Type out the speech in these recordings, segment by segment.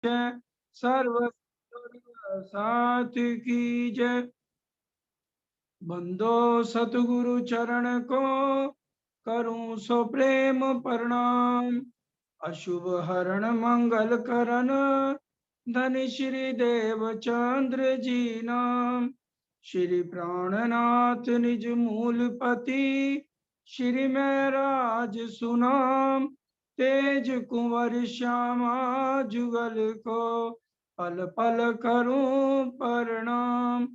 सर्व साथ की जय। बंदो सतगुरु चरण को करूं सो प्रेम प्रणाम। अशुभ हरण मंगल करण धन श्री देव चंद्र जी नाम। श्री प्राणनाथ निज मूलपति श्री महराज सुनाम। तेज कुंवर श्यामा जुगल को पल पल करूं प्रणाम।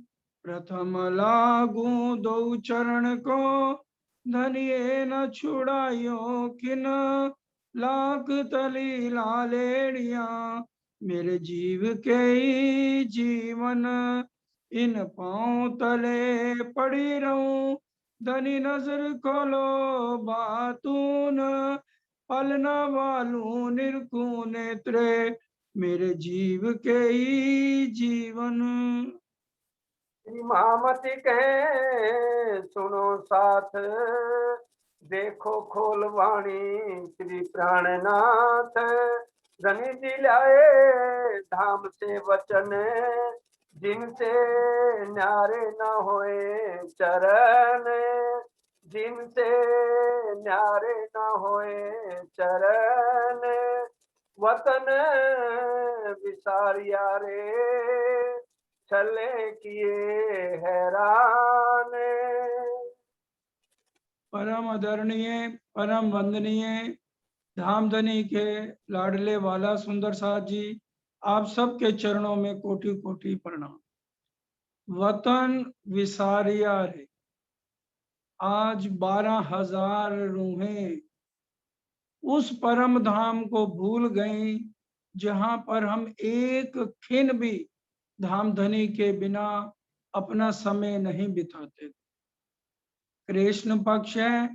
प्रथम लागू दो चरण को धनिये न छुड़ायो किन। लाख तली लालेड़िया मेरे जीव के ही जीवन। इन पांव तले पड़ी रहूं धनी नजर खोलो बातून। पलना वालू निरखूं नेत्रे मेरे जीव के ही जीवन। मामति कहे सुनो साथ देखो खोल वाणी श्री प्राणनाथ। धनी दिलाए धाम से वचन जिनसे न्यारे न होए चरण। जिनसे न्यारे न होए चरण। वतन विसारिया रे चले किए हैरान। परम आदरणीय परम वंदनीय धामधनी के लाडले वाला सुंदर साथ जी, आप सबके चरणों में कोटि कोटि प्रणाम। वतन विसारिया रे, आज 12,000 रूहें उस परम धाम को भूल गई जहां पर हम एक क्षण भी धामधनी के बिना अपना समय नहीं बिताते। कृष्ण पक्ष है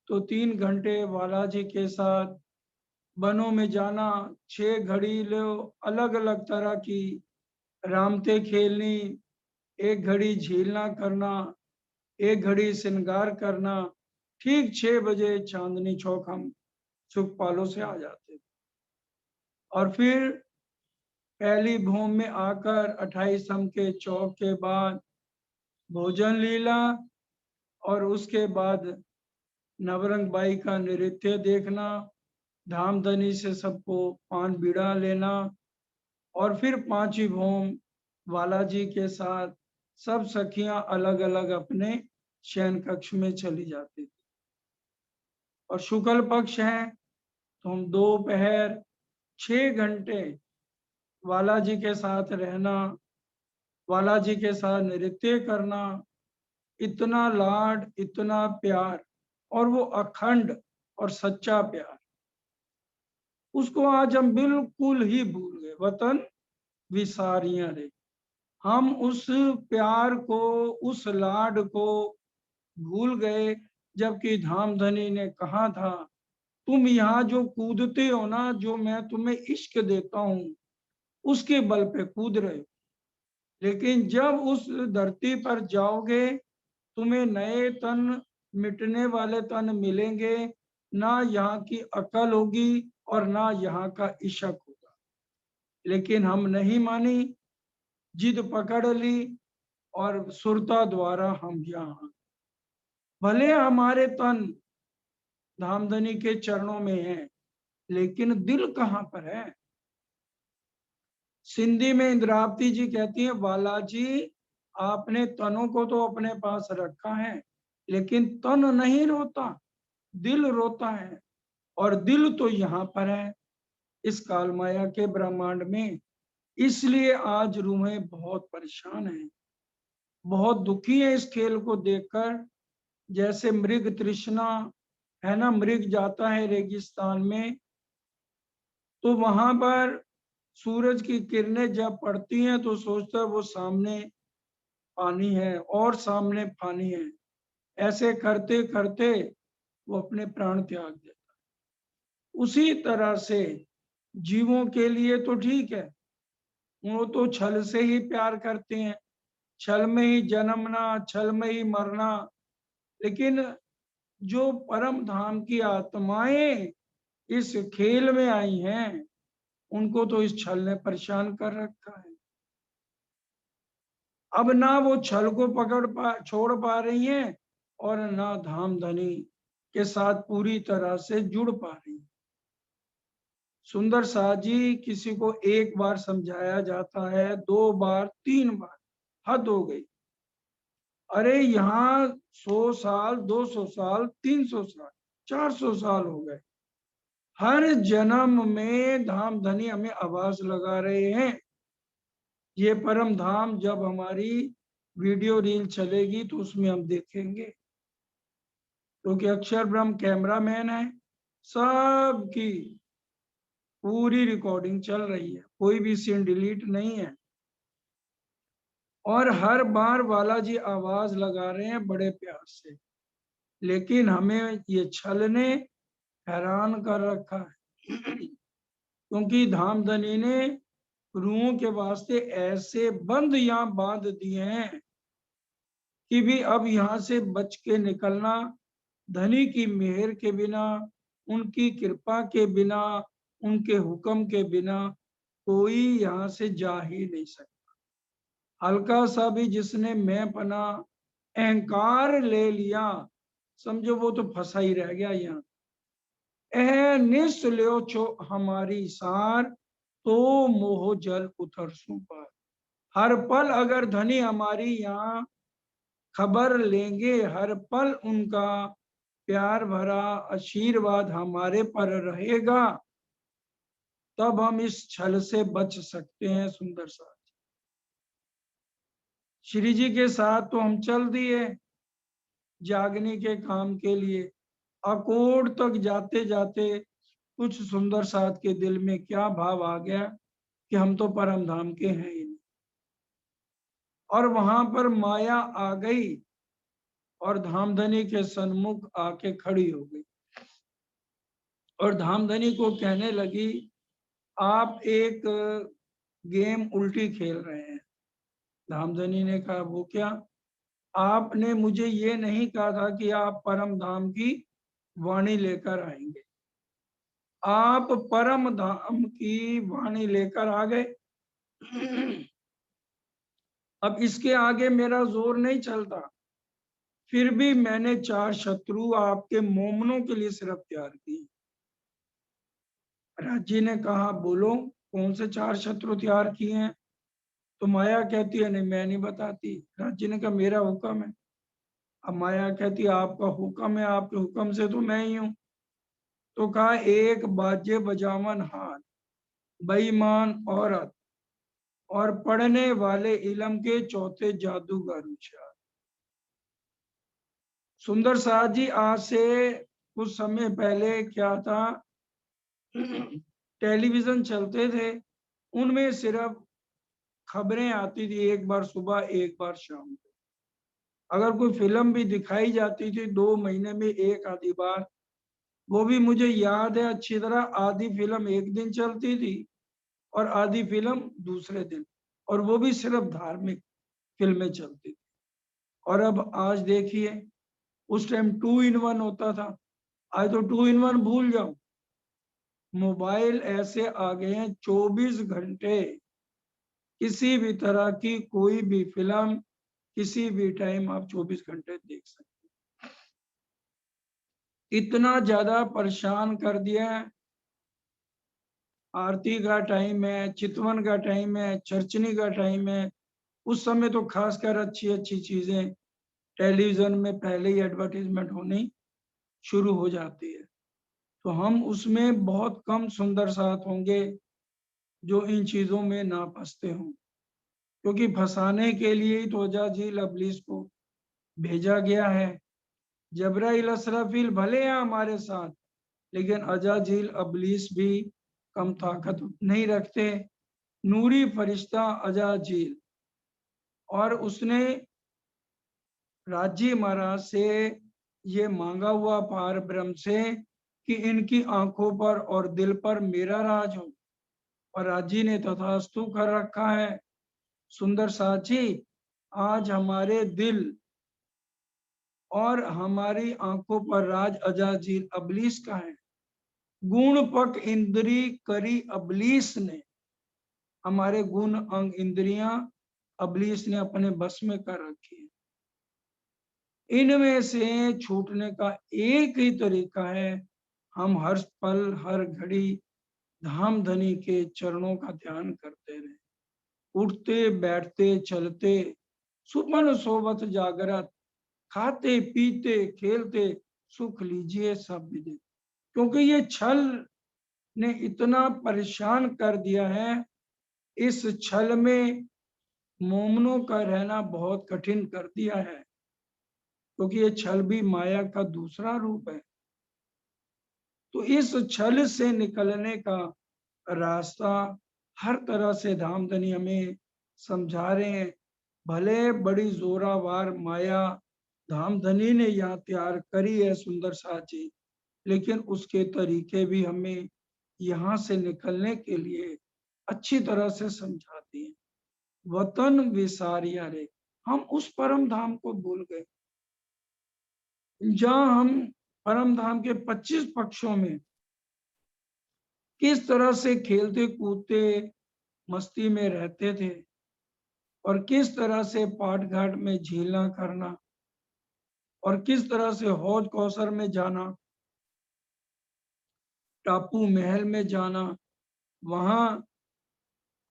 तो 3 घंटे बालाजी के साथ वनों में जाना, 6 घड़ी लो अलग अलग तरह की रामते खेलनी, 1 घड़ी झीलना करना, 1 घड़ी श्रृंगार करना। ठीक 6 बजे चांदनी चौक हम सुखपालों से आ जाते और फिर पहली भूमि में आकर 28 के चौक के बाद भोजन लीला और उसके बाद नवरंग बाई का नृत्य देखना, धामधनी से सबको पान बीड़ा लेना और फिर 5वीं भूमि बालाजी के साथ सब सखियां अलग अलग अपने शयन कक्ष में चली जाती थी। और शुक्ल पक्ष है तो हम दोपहर 6 घंटे बालाजी के साथ रहना, बालाजी के साथ नृत्य करना। इतना लाड, इतना प्यार और वो अखंड और सच्चा प्यार, उसको आज हम बिल्कुल ही भूल गए। वतन विसारिया रे, हम उस प्यार को, उस लाड को भूल गए। जबकि धामधनी ने कहा था, तुम यहाँ जो कूदते हो ना, जो मैं तुम्हें इश्क देता हूं उसके बल पे कूद रहे हो, लेकिन जब उस धरती पर जाओगे तुम्हें नए तन, मिटने वाले तन मिलेंगे। ना यहाँ की अकल होगी और ना यहाँ का इशक होगा। लेकिन हम नहीं मानी, जिद पकड़ ली और सुरता द्वारा हम यहाँ। भले हमारे तन धामधनी के चरणों में है, लेकिन दिल कहाँ पर है। सिंधी में इंद्रावती जी कहती है, बालाजी आपने तनों को तो अपने पास रखा है, लेकिन तन नहीं रोता, दिल रोता है। और दिल तो यहाँ पर है, इस काल माया के ब्रह्मांड में। इसलिए आज रूहें बहुत परेशान हैं, बहुत दुखी है इस खेल को देखकर। जैसे मृग तृष्णा है ना, मृग जाता है रेगिस्तान में तो वहां पर सूरज की किरणें जब पड़ती हैं तो सोचता है वो सामने पानी है और सामने पानी है। ऐसे करते करते वो अपने प्राण त्याग देता है। उसी तरह से जीवों के लिए तो ठीक है, वो तो छल से ही प्यार करते हैं, छल में ही जन्मना, छल में ही मरना। लेकिन जो परम धाम की आत्माएं इस खेल में आई हैं, उनको तो इस छल ने परेशान कर रखा है। अब ना वो छल को छोड़ पा रही हैं और ना धामधनी के साथ पूरी तरह से जुड़ पा रही हैं। सुंदर साथ जी, किसी को एक बार समझाया जाता है, 2 बार, 3 बार, हद हो गई। अरे यहाँ 100 साल, 200 साल, 300 साल, 400 साल हो गए। हर जन्म में धामधनी हमें आवाज लगा रहे हैं। ये परम धाम जब हमारी वीडियो रील चलेगी तो उसमें हम देखेंगे, क्योंकि अक्षर ब्रह्म कैमरामैन है, सबकी पूरी रिकॉर्डिंग चल रही है, कोई भी सीन डिलीट नहीं है। और हर बार बालाजी आवाज लगा रहे हैं बड़े प्यार से, लेकिन हमें ये छल ने हैरान कर रखा है। क्योंकि धामधनी ने रूहों के वास्ते ऐसे बंद यहाँ बांध दिए हैं कि भी अब यहाँ से बच के निकलना धनी की मेहर के बिना, उनकी कृपा के बिना, उनके हुक्म के बिना कोई यहाँ से जा ही नहीं सकता। हल्का सा भी जिसने मैं पना अहंकार ले लिया, समझो वो तो फंसा ही रह गया यहाँ। एह निस्ल्यो छो हमारी सार, तो मोह जल उतर सु पार। हर पल अगर धनी हमारी यहाँ खबर लेंगे, हर पल उनका प्यार भरा आशीर्वाद हमारे पर रहेगा, तब हम इस छल से बच सकते हैं। सुंदर साथ श्री जी के साथ तो हम चल दिए जागने के काम के लिए। अकोट तक जाते जाते कुछ सुंदर साथ के दिल में क्या भाव आ गया कि हम तो परम धाम के हैं ही नहीं। और वहां पर माया आ गई और धामधनी के सन्मुख आके खड़ी हो गई और धामधनी को कहने लगी, आप एक गेम उल्टी खेल रहे हैं। धामधनी ने कहा, वो क्या? आपने मुझे ये नहीं कहा था कि आप परम धाम की वाणी लेकर आएंगे, आप परम धाम की वाणी लेकर आ गए। अब इसके आगे मेरा जोर नहीं चलता। फिर भी मैंने 4 शत्रु आपके मोमनों के लिए सिर्फ तैयार किए। राजी ने कहा, बोलो कौन से 4 शत्रु तैयार किए हैं? तो माया कहती है, नहीं मैं नहीं बताती। राजी ने कहा, मेरा हुक्म है। अब माया कहती है, आपका हुक्म है, आपके हुक्म से तो मैं ही हूं। तो कहा, एक बाजे बजावन हाथ, बेईमान औरत और पढ़ने वाले इलम के चौथे जादूगर होशियार। सुंदर साथ जी, आज से कुछ समय पहले क्या था, टेलीविजन चलते थे, उनमें सिर्फ खबरें आती थी, एक बार सुबह एक बार शाम को। अगर कोई फिल्म भी दिखाई जाती थी 2 महीने में एक आधी बार, वो भी मुझे याद है अच्छी तरह, आधी फिल्म एक दिन चलती थी और आधी फिल्म दूसरे दिन, और वो भी सिर्फ धार्मिक फिल्में चलती थी। और अब आज देखिए, उस टाइम 2 in 1 होता था, आज तो 2 in 1 भूल जाओ। मोबाइल ऐसे आ गए हैं, 24 घंटे किसी भी तरह की कोई भी फिल्म किसी भी टाइम आप 24 घंटे देख सकते हैं। इतना ज्यादा परेशान कर दिया है। आरती का टाइम है, चितवन का टाइम है, चर्चनी का टाइम है, उस समय तो खासकर अच्छी अच्छी चीजें टेलीविजन में पहले ही एडवर्टीजमेंट होनी शुरू हो जाती है। तो हम उसमें बहुत कम सुंदर साथ होंगे जो इन चीजों में ना फंसते हों, क्योंकि फंसाने के लिए ही तो अजाजील अबलीस को भेजा गया है। जबराइल असराफील भले हैं हमारे साथ, लेकिन अजाजील अबलीस भी कम ताकत नहीं रखते। नूरी फरिश्ता अजाजील, और उसने राजी महाराज से ये मांगा हुआ पार ब्रह्म से कि इनकी आंखों पर और दिल पर मेरा राज हो, और राजी ने तथास्तु कर रखा है। सुंदर साची, आज हमारे दिल और हमारी आंखों पर राज अजाजील अबलीस का है। गुण पक इंद्री करी अबलीस ने, हमारे गुण अंग इंद्रियां अबलीस ने अपने बस में कर रखी है। इनमें से छूटने का एक ही तरीका है, हम हर पल हर घड़ी धाम धनी के चरणों का ध्यान करते रहे, उठते बैठते चलते, सुमन सोवत जागरत, खाते पीते खेलते सुख लीजिए सब विदित। क्योंकि ये छल ने इतना परेशान कर दिया है, इस छल में मोमनों का रहना बहुत कठिन कर दिया है, क्योंकि ये छल भी माया का दूसरा रूप है। तो इस छल से निकलने का रास्ता हर तरह से धामधनी हमें समझा रहे हैं। भले बड़ी जोरावार माया धामधनी ने यहाँ तैयार करी है सुंदर साची, लेकिन उसके तरीके भी हमें यहाँ से निकलने के लिए अच्छी तरह से समझाती है। वतन विसारिया रे, हम उस परम धाम को भूल गए जहाँ हम परम धाम के 25 पक्षों में किस तरह से खेलते कूदते मस्ती में रहते थे, और किस तरह से पाट घाट में झीलना करना, और किस तरह से हौज कौसर में जाना, टापू महल में जाना, वहां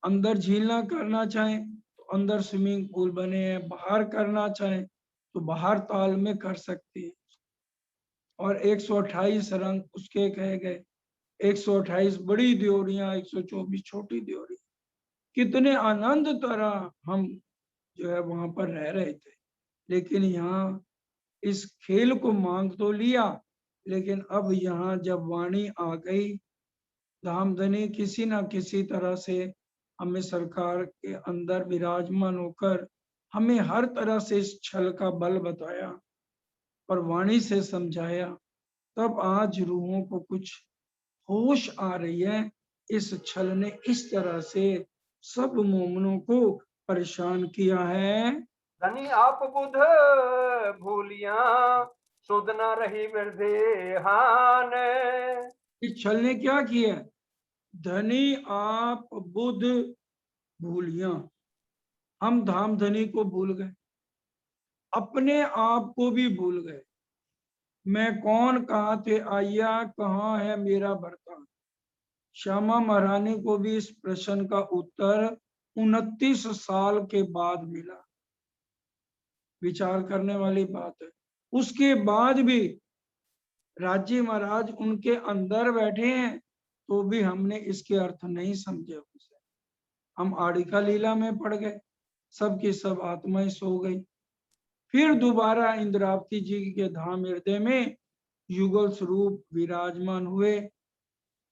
अंदर झीलना करना चाहें तो अंदर स्विमिंग पूल बने हैं, बाहर करना चाहें तो बाहर ताल में कर सकते हैं। और 128 रंग उसके कहे गए, 128 बड़ी द्योरियां, 124 छोटी द्योरी, कितने आनंद तरह हम जो है वहां पर रह रहे थे। लेकिन यहाँ इस खेल को मांग तो लिया, लेकिन अब यहाँ जब वाणी आ गई, धामधनी किसी ना किसी तरह से हमें सरकार के अंदर विराजमान होकर हमें हर तरह से इस छल का बल बताया और वाणी से समझाया। तब आज रूहों को कुछ होश आ रही है। इस छल ने इस तरह से सब मोमनों को परेशान किया है। धनी आप बुध भूलिया, सुध न रही वृद्धेहान। इस छल ने क्या किया? धनी आप बुध भूलिया, हम धाम धनी को भूल गए, अपने आप को भी भूल गए। मैं कौन, कहाँ थे आया, कहाँ है मेरा भरता। श्यामा महारानी को भी इस प्रश्न का उत्तर 29 साल के बाद मिला। विचार करने वाली बात है। उसके बाद भी राजी महाराज उनके अंदर बैठे हैं, तो भी हमने इसके अर्थ नहीं समझे उसे। हम आड़िका लीला में पड़ गए, सबकी सब आत्माएं सो गई। फिर दोबारा इंद्रावती जी के धाम हृदय में युगल स्वरूप विराजमान हुए,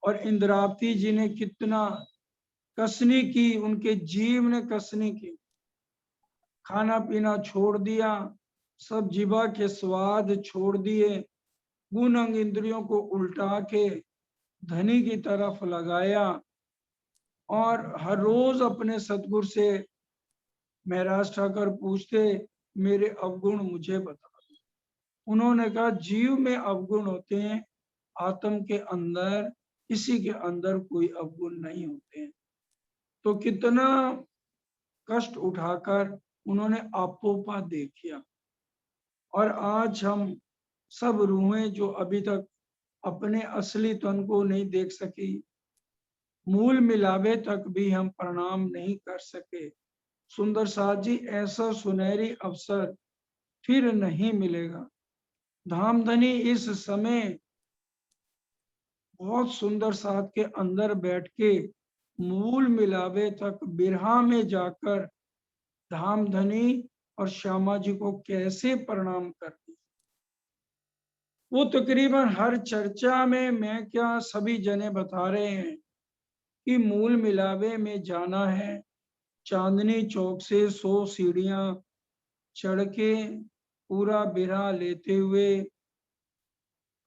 और इंद्रावती जी ने कितना कसनी की, उनके जीव ने कसनी की। खाना पीना छोड़ दिया, सब जीवा के स्वाद छोड़ दिए, गुण अंग इंद्रियों को उल्टा के धनी की तरफ लगाया, और हर रोज अपने सतगुरु से महाराज ठाकर पूछते, मेरे अवगुण मुझे बता दो। उन्होंने कहा, जीव में अवगुण होते हैं, आत्म के अंदर, किसी के अंदर कोई अवगुण नहीं होते हैं। तो कितना कष्ट उठाकर उन्होंने आपोपा देखिया। और आज हम सब रूहें जो अभी तक अपने असली तन को नहीं देख सकी, मूल मिलावे तक भी हम प्रणाम नहीं कर सके। सुंदर साथ जी, ऐसा सुनहरी अवसर फिर नहीं मिलेगा। धामधनी इस समय बहुत सुंदर साथ के अंदर बैठ के मूल मिलावे तक बिरहा में जाकर धामधनी और श्यामा जी को कैसे प्रणाम करती, वो तकरीबन हर चर्चा में मैं क्या सभी जने बता रहे हैं कि मूल मिलावे में जाना है। चांदनी चौक से 100 सीढ़ियां चढ़ के पूरा बिरहा लेते हुए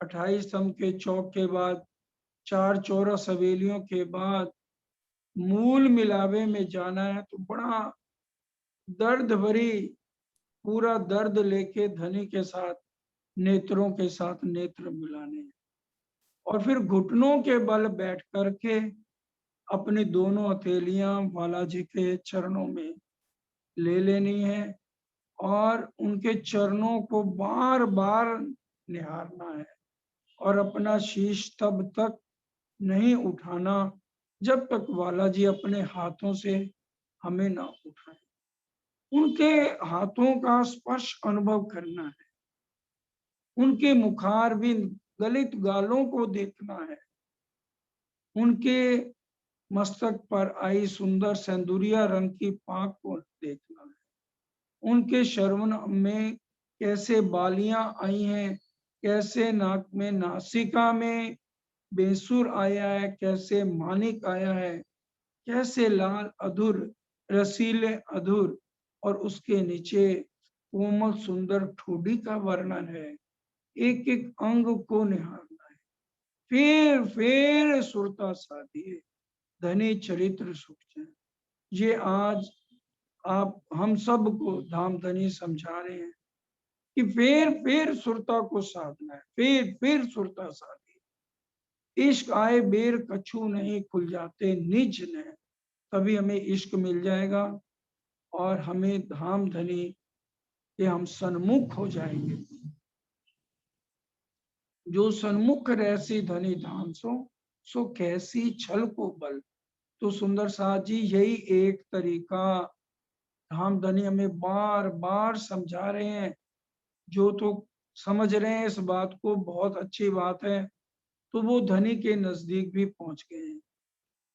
28 स्तंभ के चौक के बाद 4 चौरस हवेलियों के बाद मूल मिलावे में जाना है। तो बड़ा दर्द भरी, पूरा दर्द लेके धनी के साथ नेत्रों के साथ नेत्र मिलाने हैं। और फिर घुटनों के बल बैठ करके अपनी दोनों हथेलियां बालाजी के चरणों में ले लेनी है और उनके चरणों को बार बार निहारना है और अपना शीश तब तक नहीं उठाना जब तक बालाजी अपने हाथों से हमें ना उठाए। उनके हाथों का स्पर्श अनुभव करना है, उनके मुखारविंद गलित गालों को देखना है, उनके मस्तक पर आई सुंदर सेंदुरिया रंग की पाक को देखना है, उनके श्रवण में कैसे बालियां आई हैं, कैसे नाक में नासिका में बेसुर आया है, कैसे मानिक आया है, कैसे लाल अधुर रसीले अधुर और उसके नीचे कोमल सुंदर ठोडी का वर्णन है। एक एक अंग को निहारना है, फिर सुरता साधिए धनी चरित्र सुख। ये आज आप हम सबको धाम धनी समझा रहे हैं कि फिर सुरता को साधना है, फिर सुरता साधी। इश्क आए बेर कछु नहीं खुल जाते निज ने, तभी हमें इश्क मिल जाएगा और हमें धाम धनी के हम सन्मुख हो जाएंगे। जो सन्मुख रहसी धनी धाम सो कैसी छल को बल। तो सुंदर साथ जी यही एक तरीका धाम धनी हमें बार बार समझा रहे हैं। जो तो समझ रहे हैं इस बात को, बहुत अच्छी बात है, तो वो धनी के नजदीक भी पहुंच गए हैं।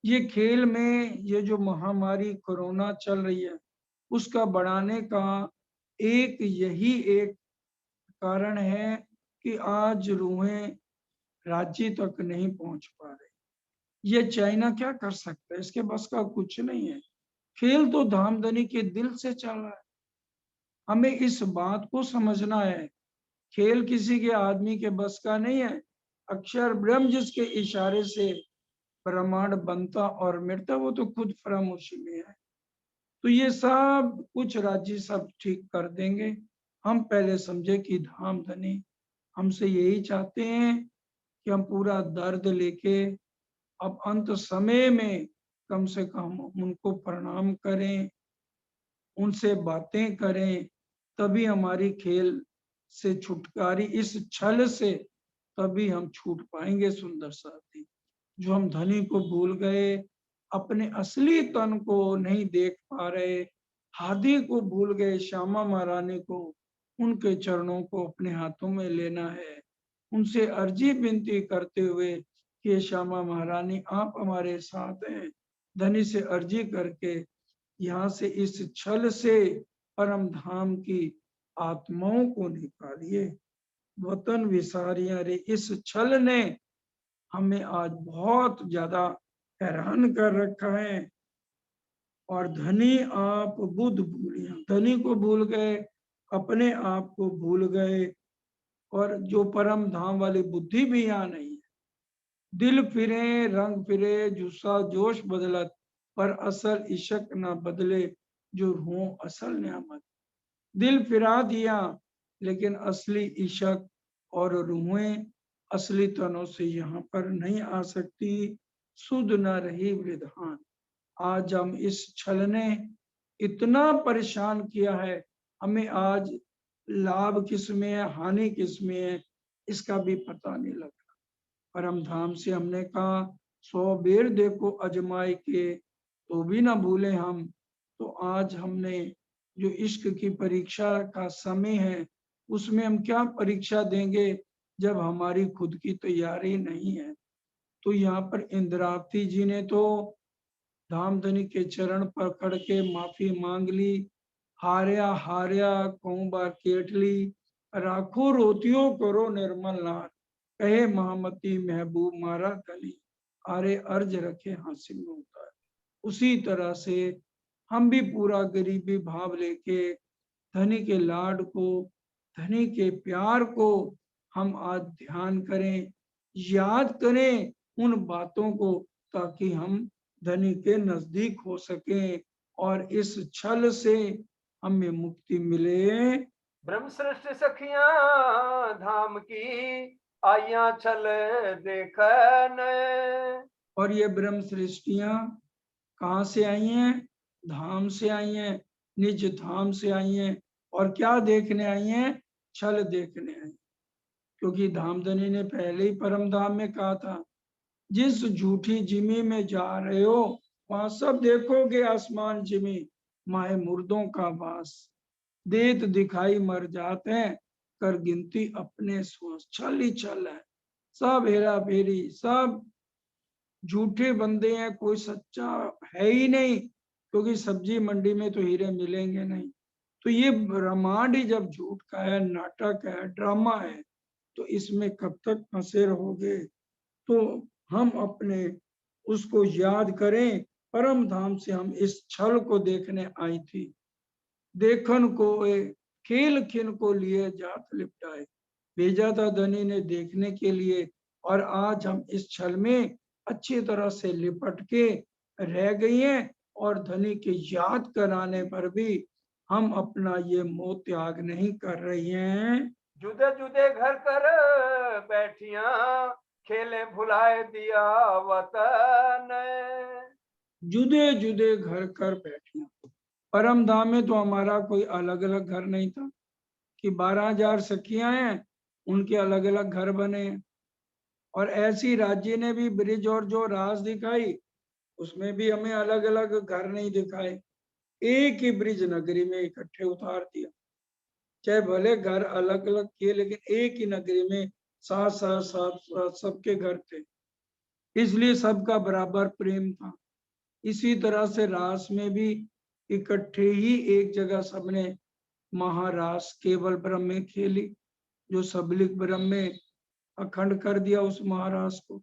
ये खेल में ये जो महामारी कोरोना चल रही है उसका बढ़ाने का यही एक कारण है कि आज रूहें राज्य तक नहीं पहुंच पा रही। ये चाइना क्या कर सकता है, इसके बस का कुछ नहीं है। खेल तो धामधनी के दिल से चल रहा है, हमें इस बात को समझना है। खेल किसी के आदमी के बस का नहीं है। अक्षर ब्रह्म जिसके इशारे से ब्रह्मांड बनता और मिटता वो तो खुद फरामोशी में है। तो ये सब कुछ राज्य सब ठीक कर देंगे। हम पहले समझे कि धाम धनी हमसे यही चाहते हैं कि हम पूरा दर्द लेके अब अंत समय में कम से कम उनको प्रणाम करें, उनसे बातें करें, तभी हमारी खेल से छुटकारी, इस छल से तभी हम छूट पाएंगे। सुंदर साथी, जो हम धनी को भूल गए, अपने असली तन को नहीं देख पा रहे, हाथी को भूल गए, श्यामा महारानी को, उनके चरणों को अपने हाथों में लेना है, उनसे अर्जी विनती करते हुए कि श्यामा महारानी आप हमारे साथ हैं। धनी से अर्जी करके यहाँ से इस छल से परम धाम की आत्माओं को निकालिए। वतन विसारिया रे, इस छल ने हमें आज बहुत ज्यादा हैरान कर रखा है। और धनी आप बुद्ध भूलिया, धनी को भूल गए, अपने आप को भूल गए, और जो परम धाम वाली बुद्धि भी यहाँ नहीं है। दिल फिरे रंग फिरे जुस्सा जोश बदलत, पर असल इशक ना बदले जो हो असल नियामत। दिल फिरा दिया लेकिन असली इशक और रूहें असली तनों से यहाँ पर नहीं आ सकती। सुध न रही विधान। आज हम इस छल ने इतना परेशान किया है, हमें आज लाभ किस में है हानि किस में है इसका भी पता नहीं लग रहा। परम धाम से हमने कहा 100 बेर देखो अजमाई के तो भी ना भूले हम। तो आज हमने जो इश्क की परीक्षा का समय है उसमें हम क्या परीक्षा देंगे जब हमारी खुद की तैयारी नहीं है। तो यहाँ पर इंद्रावती जी ने तो धामधनी के चरण पकड़ के माफी मांग ली। हार्या हार्या कहूं बार केट ली, राखो रोतियों करो निर्मल नार, कहे महामती महबूब मारा गली, आरे अर्ज रखे हासिल में उतार। उसी तरह से हम भी पूरा गरीबी भाव लेके धनी के लाड को, धनी के प्यार को हम आज ध्यान करें, याद करें उन बातों को, ताकि हम धनी के नजदीक हो सके और इस छल से हमें मुक्ति मिले। ब्रह्म सृष्टि सखियां धाम की आइया छल देखन। और ये ब्रह्म सृष्टियां कहाँ से आई हैं? धाम से आई हैं, निज धाम से आई हैं। और क्या देखने आई हैं? छल देखने आई। क्योंकि धामधनी ने पहले ही परम धाम में कहा था, जिस झूठी जिमी में जा रहे हो वहां सब देखोगे आसमान जिमी, माए मुर्दों का वास, देत दिखाई मर जाते हैं, कर गिनती अपने श्वास। छल ही छल है, सब हेरा फेरी, सब झूठे बंदे हैं, कोई सच्चा है ही नहीं। क्योंकि सब्जी मंडी में तो हीरे मिलेंगे नहीं। तो ये ब्रह्मांड ही जब झूठ का है, नाटक है, ड्रामा है, तो इसमें कब तक फंसे रहोगे? तो हम अपने उसको याद करें। परम धाम से हम इस छल को देखने आई थी। देखन को खेल खिन को लिए जात लिपटाए, भेजा था धनी ने देखने के लिए। और आज हम इस छल में अच्छी तरह से लिपट के रह गई हैं। और धनी के याद कराने पर भी हम अपना ये मोह त्याग नहीं कर रही हैं। जुदे जुदे घर कर बैठिया, खेले भुलाए दिया वतन। जुदे जुदे घर कर बैठिया। परम धाम में तो हमारा कोई अलग अलग घर नहीं था कि 12,000 सखियां हैं, उनके अलग अलग घर बने। और ऐसी राज्य ने भी ब्रिज और जो रास दिखाई, उसमें भी हमें अलग अलग घर नहीं दिखाए, एक ही ब्रिज नगरी में इकट्ठे उतार दिया। चाहे भले घर अलग अलग किए, लेकिन एक ही नगरी में साथ साथ साथ साथ सबके घर थे। इसलिए सबका बराबर प्रेम था। इसी तरह से रास में भी इकट्ठे ही एक जगह सबने महारास केवल ब्रह्म में खेली, जो सबलिक ब्रह्म में अखंड कर दिया उस महारास को।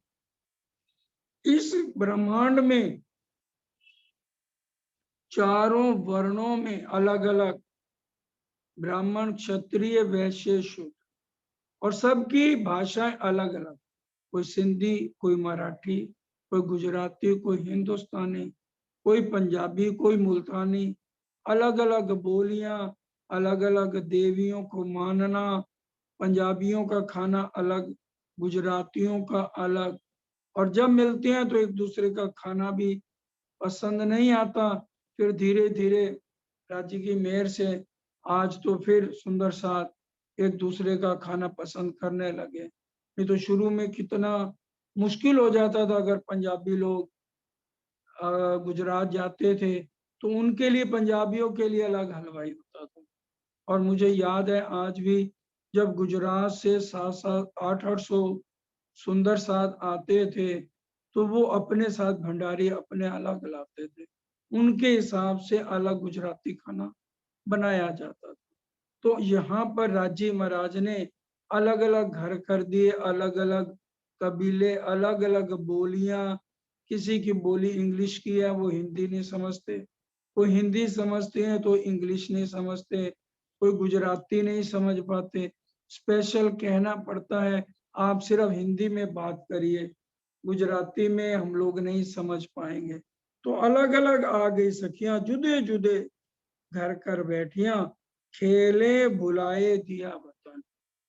इस ब्रह्मांड में चारों वर्णों में अलग अलग, ब्राह्मण क्षत्रिय वैश्य शूद्र, और सबकी भाषाएं अलग अलग। कोई सिंधी, कोई मराठी, कोई गुजराती, कोई हिंदुस्तानी, कोई पंजाबी, कोई मुल्तानी। अलग अलग बोलियां, अलग अलग देवियों को मानना। पंजाबियों का खाना अलग, गुजरातियों का अलग। और जब मिलते हैं तो एक दूसरे का खाना भी पसंद नहीं आता। फिर धीरे धीरे राज्य की मेहर से आज तो फिर सुंदर साथ एक दूसरे का खाना पसंद करने लगे। नहीं तो शुरू में कितना मुश्किल हो जाता था। अगर पंजाबी लोग गुजरात जाते थे तो उनके लिए, पंजाबियों के लिए अलग हलवाई होता था। और मुझे याद है आज भी, जब गुजरात से 700-800 सुंदर साथ आते थे तो वो अपने साथ भंडारी अपने अलग लाते थे। उनके हिसाब से अलग गुजराती खाना बनाया जाता था। तो यहाँ पर राज्य महाराज ने अलग अलग घर कर दिए, अलग अलग कबीले, अलग अलग बोलियां। किसी की बोली इंग्लिश की है, वो हिंदी नहीं समझते। कोई हिंदी समझते हैं तो इंग्लिश नहीं समझते। कोई गुजराती नहीं समझ पाते, स्पेशल कहना पड़ता है आप सिर्फ हिंदी में बात करिए, गुजराती में हम लोग नहीं समझ पाएंगे। तो अलग अलग आ गई सखियां, जुदे जुदे घर कर बैठिया, खेले भुलाए दिया वतन।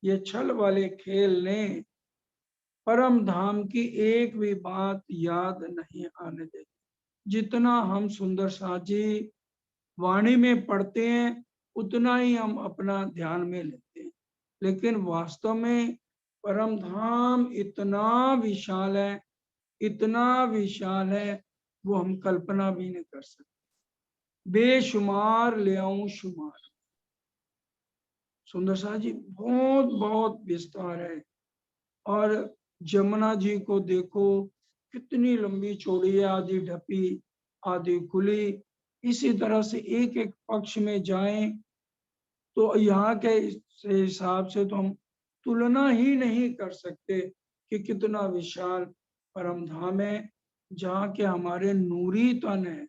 ये छल वाले खेल ने परम धाम की एक भी बात याद नहीं आने देती। जितना हम सुंदर साजी वाणी में पढ़ते हैं उतना ही हम अपना ध्यान में लेते हैं। लेकिन वास्तव में परम धाम इतना विशाल है, इतना विशाल है, वो हम कल्पना भी नहीं कर सकते। बेशुमार ले आऊं शुमार। सुंदर सा जी बहुत बहुत विस्तार है। और जमुना जी को देखो, कितनी लंबी चौड़ी है, आधी ढपी आधी खुली। इसी तरह से एक एक पक्ष में जाएं तो यहाँ के हिसाब से तो हम तुलना ही नहीं कर सकते कि कितना विशाल परम धाम है, जहाँ के हमारे नूरी तन है।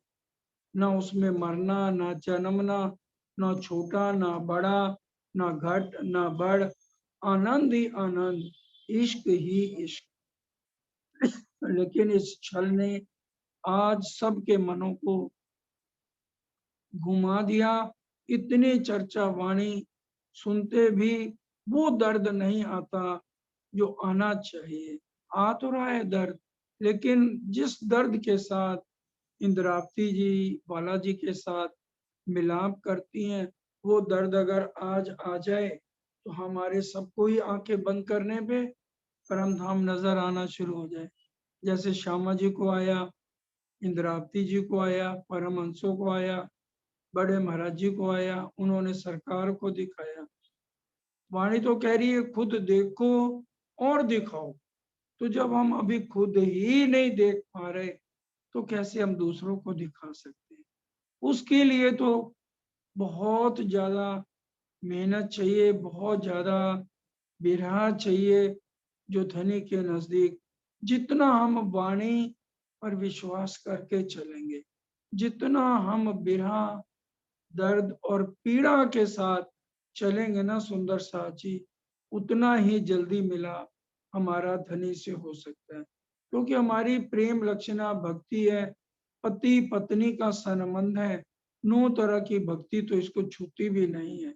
ना उसमें मरना, ना जन्मना, ना छोटा ना बड़ा, ना घट ना बढ़, आनंद ही आनंद, इश्क ही इश्क। लेकिन इस छल ने आज सबके मनों को घुमा दिया। इतनी चर्चा वाणी सुनते भी वो दर्द नहीं आता जो आना चाहिए। आ तो रहा है दर्द, लेकिन जिस दर्द के साथ इंद्रावती जी बालाजी के साथ मिलाप करती हैं, वो दर्द अगर आज आ जाए तो हमारे सबको ही आंखें बंद करने पे परम धाम नजर आना शुरू हो जाए। जैसे श्यामा जी को आया, इंद्रावती जी को आया, परमहंसों को आया, बड़े महाराज जी को आया, उन्होंने सरकार को दिखाया। वाणी तो कह रही है खुद देखो और दिखाओ। तो जब हम अभी खुद ही नहीं देख पा रहे तो कैसे हम दूसरों को दिखा सकते हैं? उसके लिए तो बहुत ज्यादा मेहनत चाहिए, बहुत ज्यादा बिरहा चाहिए। जो धनी के नजदीक जितना हम वाणी पर विश्वास करके चलेंगे, जितना हम बिरहा दर्द और पीड़ा के साथ चलेंगे ना सुंदर साथ जी, उतना ही जल्दी मिला हमारा धनी से हो सकता है। क्योंकि हमारी प्रेम लक्षणा भक्ति है, पति पत्नी का संबंध है, 9 तरह की भक्ति तो इसको छूती भी नहीं है।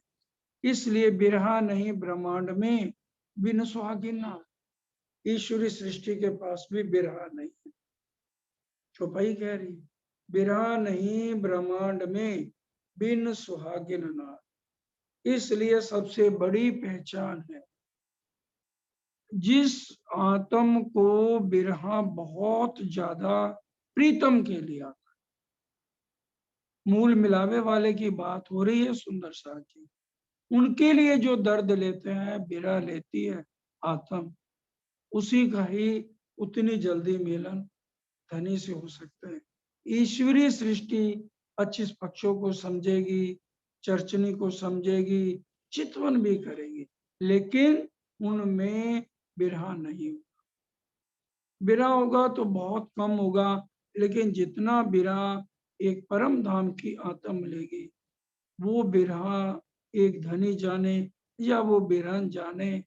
इसलिए बिरहा नहीं ब्रह्मांड में बिन सुहागिन नार। ईश्वरी सृष्टि के पास भी बिरहा नहीं है। चौपाई कह रही बिरहा नहीं ब्रह्मांड में बिन सुहागिन नार। इसलिए सबसे बड़ी पहचान है जिस आत्म को बिरहा बहुत ज्यादा प्रीतम के लिए आता है। मूल मिलावे वाले की बात हो रही है सुंदर साथ जी, उनके लिए जो दर्द लेते हैं बिरहा लेती है आत्म, उसी का ही उतनी जल्दी मिलन धनी से हो सकता है। ईश्वरीय सृष्टि 25 पक्षों को समझेगी, चर्चनी को समझेगी, चितवन भी करेगी, लेकिन उनमें बिरहा नहीं होगा। बिरहा होगा तो बहुत कम होगा, लेकिन जितना बिरहा एक परम धाम की आत्म मिलेगी, वो बिरहा एक धनी जाने या वो बिरहन जाने,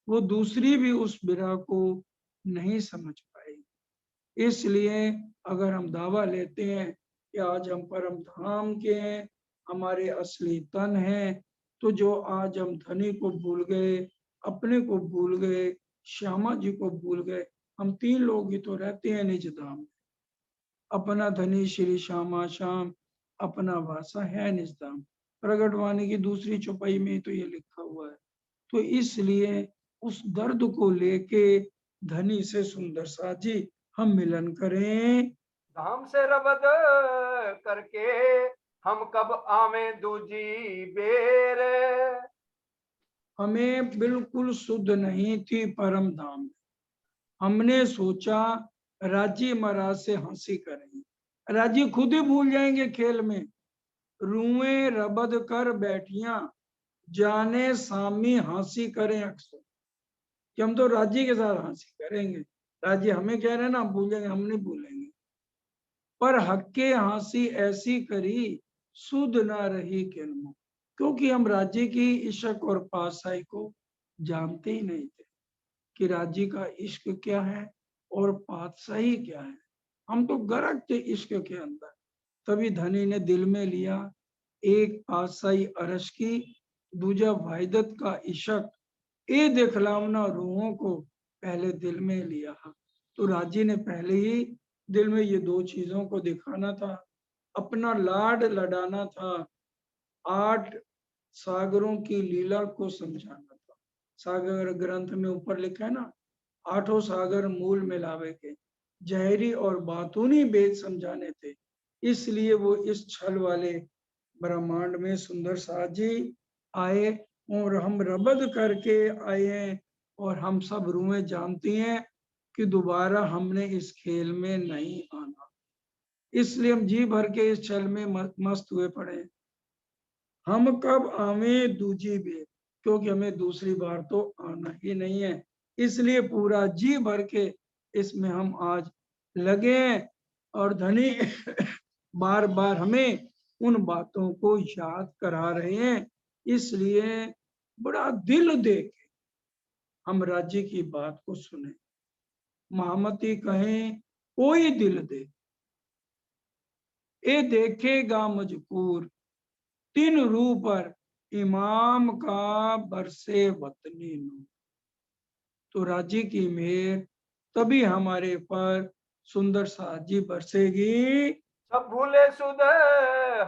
वो दूसरी भी उस बिरहा को नहीं समझ पाएगी। इसलिए अगर हम दावा लेते हैं कि आज हम परम धाम के हैं, हमारे असली तन हैं, तो जो आज हम धनी को भूल गए, अपने को भूल गए, श्यामा जी को भूल गए, हम 3 लोग ही तो रहते हैं निज धाम में। अपना धनी श्री श्यामा श्याम, अपना वासा है निज धाम। प्रगटवाणी की दूसरी चौपाई में तो ये लिखा हुआ है। तो इसलिए उस दर्द को लेके धनी से सुंदर सा जी हम मिलन करें। धाम से रबद करके हम कब आवे दूजी बेर। हमें बिल्कुल शुद्ध नहीं थी परम धाम। हमने सोचा राजी महाराज से हंसी करेंगे, राजी खुद ही भूल जाएंगे खेल में। रुए रबद कर बैठिया, जाने सामी हंसी करें अक्सर। कि हम तो राजी के साथ हंसी करेंगे, राजी हमें कह रहे हैं ना, हम भूलेंगे, हम नहीं भूलेंगे। पर हक्के हंसी ऐसी करी, सुध ना रही किल्मो। क्योंकि हम राज्य की इश्क और पासाई को जानते ही नहीं थे कि राज्य का इश्क क्या है और पातशाही क्या है। हम तो गरक थे इश्क के अंदर। तभी धनी ने दिल में लिया एक पातशाही अरश की, दूजा वाहिदत का इश्क, ए दिखलावना रूहों को पहले दिल में लिया। तो राजी ने पहले ही दिल में ये 2 चीजों को दिखाना था, अपना लाड लडाना था, 8 सागरों की लीला को समझाना था। सागर ग्रंथ में ऊपर लिखा है ना, 8 सागर मूल मिलावे के, जहरी और बातूनी भेद समझाने थे। इसलिए वो इस छल वाले ब्रह्मांड में सुंदर साथ जी आए और हम रबद करके आए हैं। और हम सब रूहें जानती हैं कि दोबारा हमने इस खेल में नहीं आना। इसलिए हम जी भर के इस छल में मस्त हुए पड़े। हम कब आवे दूजी बेर, क्योंकि हमें दूसरी बार तो आना ही नहीं है। इसलिए पूरा जी भर के इसमें हम आज लगे हैं। और धनी बार बार हमें उन बातों को याद करा रहे हैं। इसलिए बड़ा दिल दे के हम राज्य की बात को सुने। महामती कहें कोई दिल दे, ए देखेगा मजबूर, 3 रूह पर इमाम का बरसे वतनी नूर। तो राज्य की मेहर तभी हमारे पर सुंदर साथ जी बरसेगी। सब भूले सुध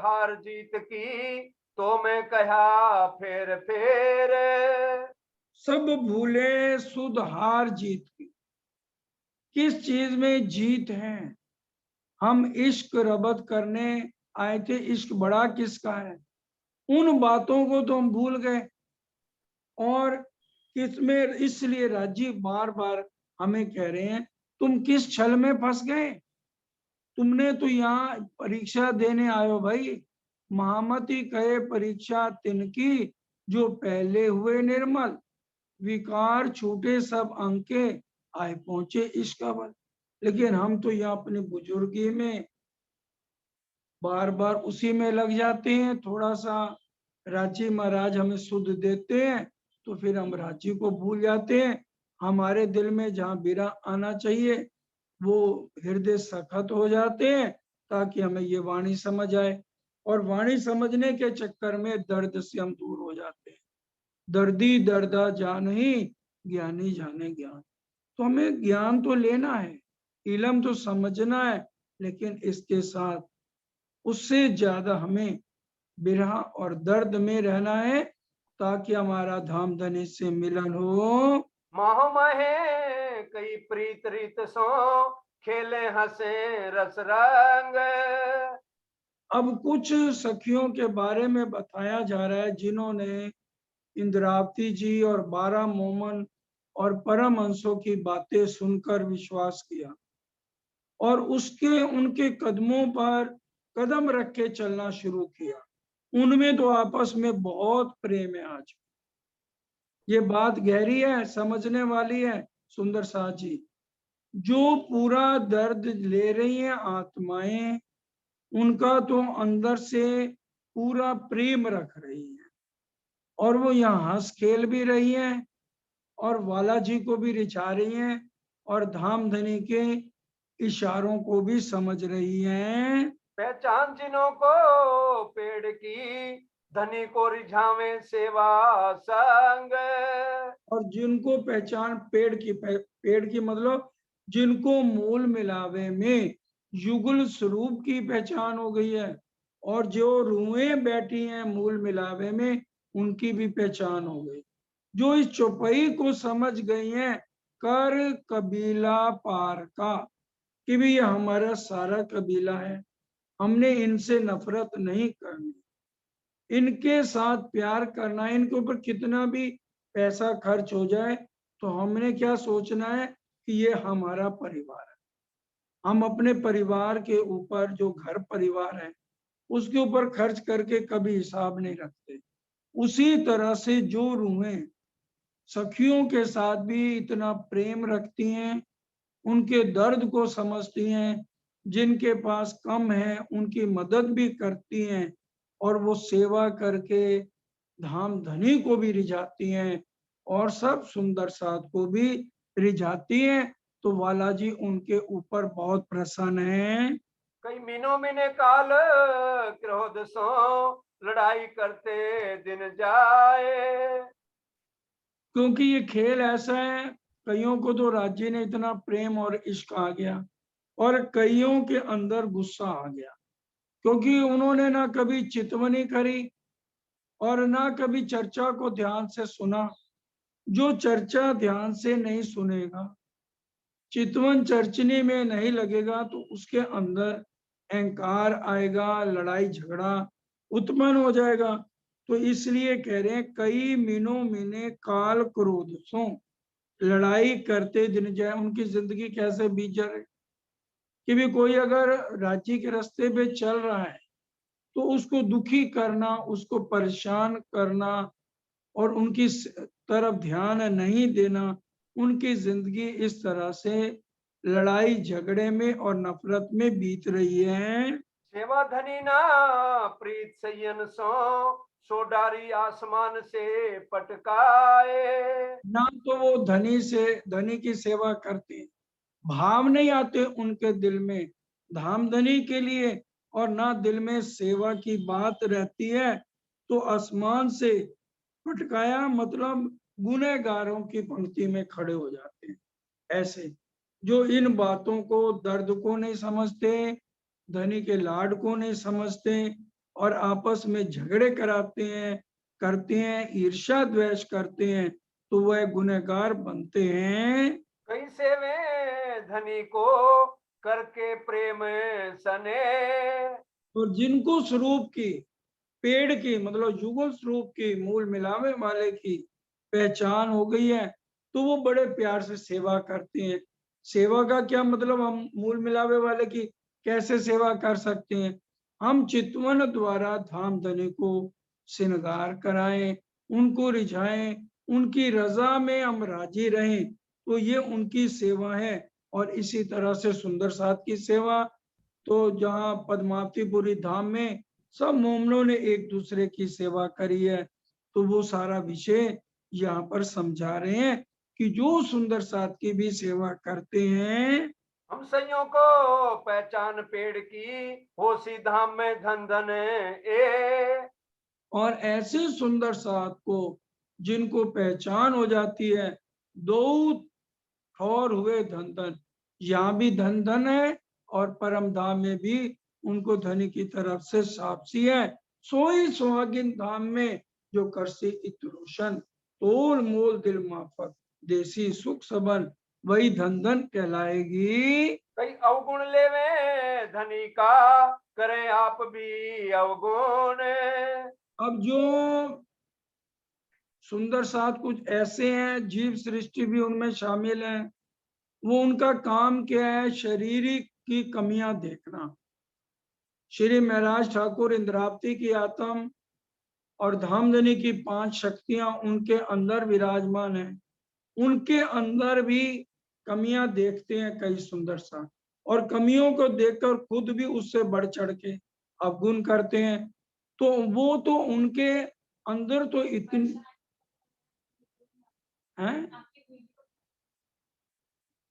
हार जीत की, तो मैं कहा फेर फेर। सब भूले सुध हार जीत की, किस चीज में जीत है? हम इश्क रबत करने आए थे, इश्क बड़ा किसका है, उन बातों को तो हम भूल गए। और किसमें, इसलिए राजी बार बार हमें कह रहे हैं तुम किस छल में फंस गए। तुमने तो यहाँ परीक्षा देने आयो भाई, महामती कहे परीक्षा तिनकी, जो पहले हुए निर्मल, विकार छूटे सब अंके, आए पहुंचे इश्क बल। लेकिन हम तो यहाँ अपनी बुजुर्गी में बार बार उसी में लग जाते हैं। थोड़ा सा रांची महाराज हमें सुध देते हैं तो फिर हम रांची को भूल जाते हैं। हमारे दिल में जहाँ बिरा आना चाहिए वो हृदय सखत हो जाते हैं, ताकि हमें ये वाणी समझ आए। और वाणी समझने के चक्कर में दर्द से हम दूर हो जाते हैं। दर्दी दर्दा जान ही, ज्ञानी जाने ज्ञान। तो हमें ज्ञान तो लेना है, इलम तो समझना है, लेकिन इसके साथ उससे ज्यादा हमें बिरह और दर्द में रहना है, ताकि हमारा धाम धनी से मिलन हो। माह महे कई प्रीत रीत सो, खेले हंसे रस रंग। अब कुछ सखियों के बारे में बताया जा रहा है जिन्होंने इंद्रावती जी और 12 मोमन और परमहंसों की बातें सुनकर विश्वास किया और उसके उनके कदमों पर कदम रख के चलना शुरू किया। उनमें तो आपस में बहुत प्रेम है। आज ये बात गहरी है, समझने वाली है। सुंदर साथ जी जो पूरा दर्द ले रही हैं आत्माएं, उनका तो अंदर से पूरा प्रेम रख रही है, और वो यहाँ हंस खेल भी रही है और वाला जी को भी रिझा रही हैं और धाम धनी के इशारों को भी समझ रही हैं। पहचान जिन्हों को पेड़ की, धनी को रिझावे सेवा संग। और जिनको पहचान पेड़ की मतलब जिनको मूल मिलावे में युगल स्वरूप की पहचान हो गई है, और जो रूहें बैठी हैं मूल मिलावे में उनकी भी पहचान हो गई। जो इस चौपाई को समझ गई हैं कर कबीला पार का, कि भी ये हमारा सारा कबीला है, हमने इनसे नफरत नहीं करनी, इनके साथ प्यार करना है। इनके ऊपर कितना भी पैसा खर्च हो जाए तो हमने क्या सोचना है कि ये हमारा परिवार है। हम अपने परिवार के ऊपर, जो घर परिवार है उसके ऊपर खर्च करके कभी हिसाब नहीं रखते। उसी तरह से जो रूहें सखियों के साथ भी इतना प्रेम रखती हैं, उनके दर्द को समझती हैं, जिनके पास कम है उनकी मदद भी करती हैं, और वो सेवा करके धाम धनी को भी रिझाती हैं और सब सुंदर साथ को भी रिझाती हैं। तो वाला जी उनके ऊपर बहुत प्रसन्न हैं। कई मीनों मिने काल क्रोध सो, लड़ाई करते दिन जाए। क्योंकि ये खेल ऐसा है, कईयों को तो राज्य ने इतना प्रेम और इश्क आ गया और कईयों के अंदर गुस्सा आ गया, क्योंकि उन्होंने ना कभी चितवनी करी और ना कभी चर्चा को ध्यान से सुना। जो चर्चा ध्यान से नहीं सुनेगा, चितवन चर्चने में नहीं लगेगा, तो उसके अंदर अहंकार आएगा, लड़ाई झगड़ा उत्पन्न हो जाएगा। तो इसलिए कह रहे हैं कई मीनों मीने काल क्रोध सो, लड़ाई करते दिन जाए। उनकी जिंदगी कैसे बीत जाए कि भी कोई अगर राज्य के रास्ते पे चल रहा है तो उसको दुखी करना, उसको परेशान करना और उनकी तरफ ध्यान नहीं देना, उनकी जिंदगी इस तरह से लड़ाई झगड़े में और नफरत में बीत रही है। सेवा धनी ना प्रीत सयन सो, सो डारी आसमान से पटकाए। ना तो वो धनी की सेवा करते, भाव नहीं आते उनके दिल में धाम धनी के लिए, और ना दिल में सेवा की बात रहती है। तो आसमान से पटकाया मतलब गुनहगारों की पंक्ति में खड़े हो जाते हैं। ऐसे जो इन बातों को, दर्द को नहीं समझते, धनी के लाड को नहीं समझते और आपस में झगड़े करते हैं, ईर्ष्या द्वेष करते हैं, तो वह गुनहगार बनते हैं। कैसे वे धनी को करके प्रेम सने, और जिनको स्वरूप की, पेड़ की मतलब युगल स्वरूप की, मूल मिलावे वाले की पहचान हो गई है, तो वो बड़े प्यार से सेवा करते हैं। सेवा का क्या मतलब, हम मूल मिलावे वाले की कैसे सेवा कर सकते हैं? हम चितवन द्वारा धाम धनी को श्रृंगार कराएं, उनको रिझाएं, उनकी रजा में हम राजी रहें, तो ये उनकी सेवा है। और इसी तरह से सुंदर साथ की सेवा, तो जहाँ पद्मावतीपुरी धाम में सब मोमनों ने एक दूसरे की सेवा करी है, तो वो सारा विषय यहाँ पर समझा रहे हैं कि जो सुंदर साथ की भी सेवा करते हैं, हम सैयों को पहचान पेड़ की, होशी धाम में धन धन ए। और ऐसे सुंदर साथ को जिनको पहचान हो जाती है, दो ठौर हुए धन धन, यहाँ भी धन धन है और परम धाम में भी उनको धनी की तरफ से साक्षी है। सोई सुहागिन धाम में जो करसी इत रोशन, तोल मोल दिल माफक, देसी सुख सबन, वही धन धन कहलाएगी। कई अवगुण लेवे धनी का, करें आप भी अवगुण। अब जो सुंदर साथ कुछ ऐसे हैं, जीव सृष्टि भी उनमें शामिल है, वो उनका काम क्या है? शारीरिक की कमियां देखना। श्री महाराज ठाकुर इंद्रावती की आत्म और धामधनी की 5 शक्तियां उनके अंदर विराजमान है, उनके अंदर भी कमियां देखते हैं कई सुंदर सा, और कमियों को देखकर खुद भी उससे बढ़ चढ़ के अवगुण करते हैं। तो वो तो उनके अंदर तो इतनी है,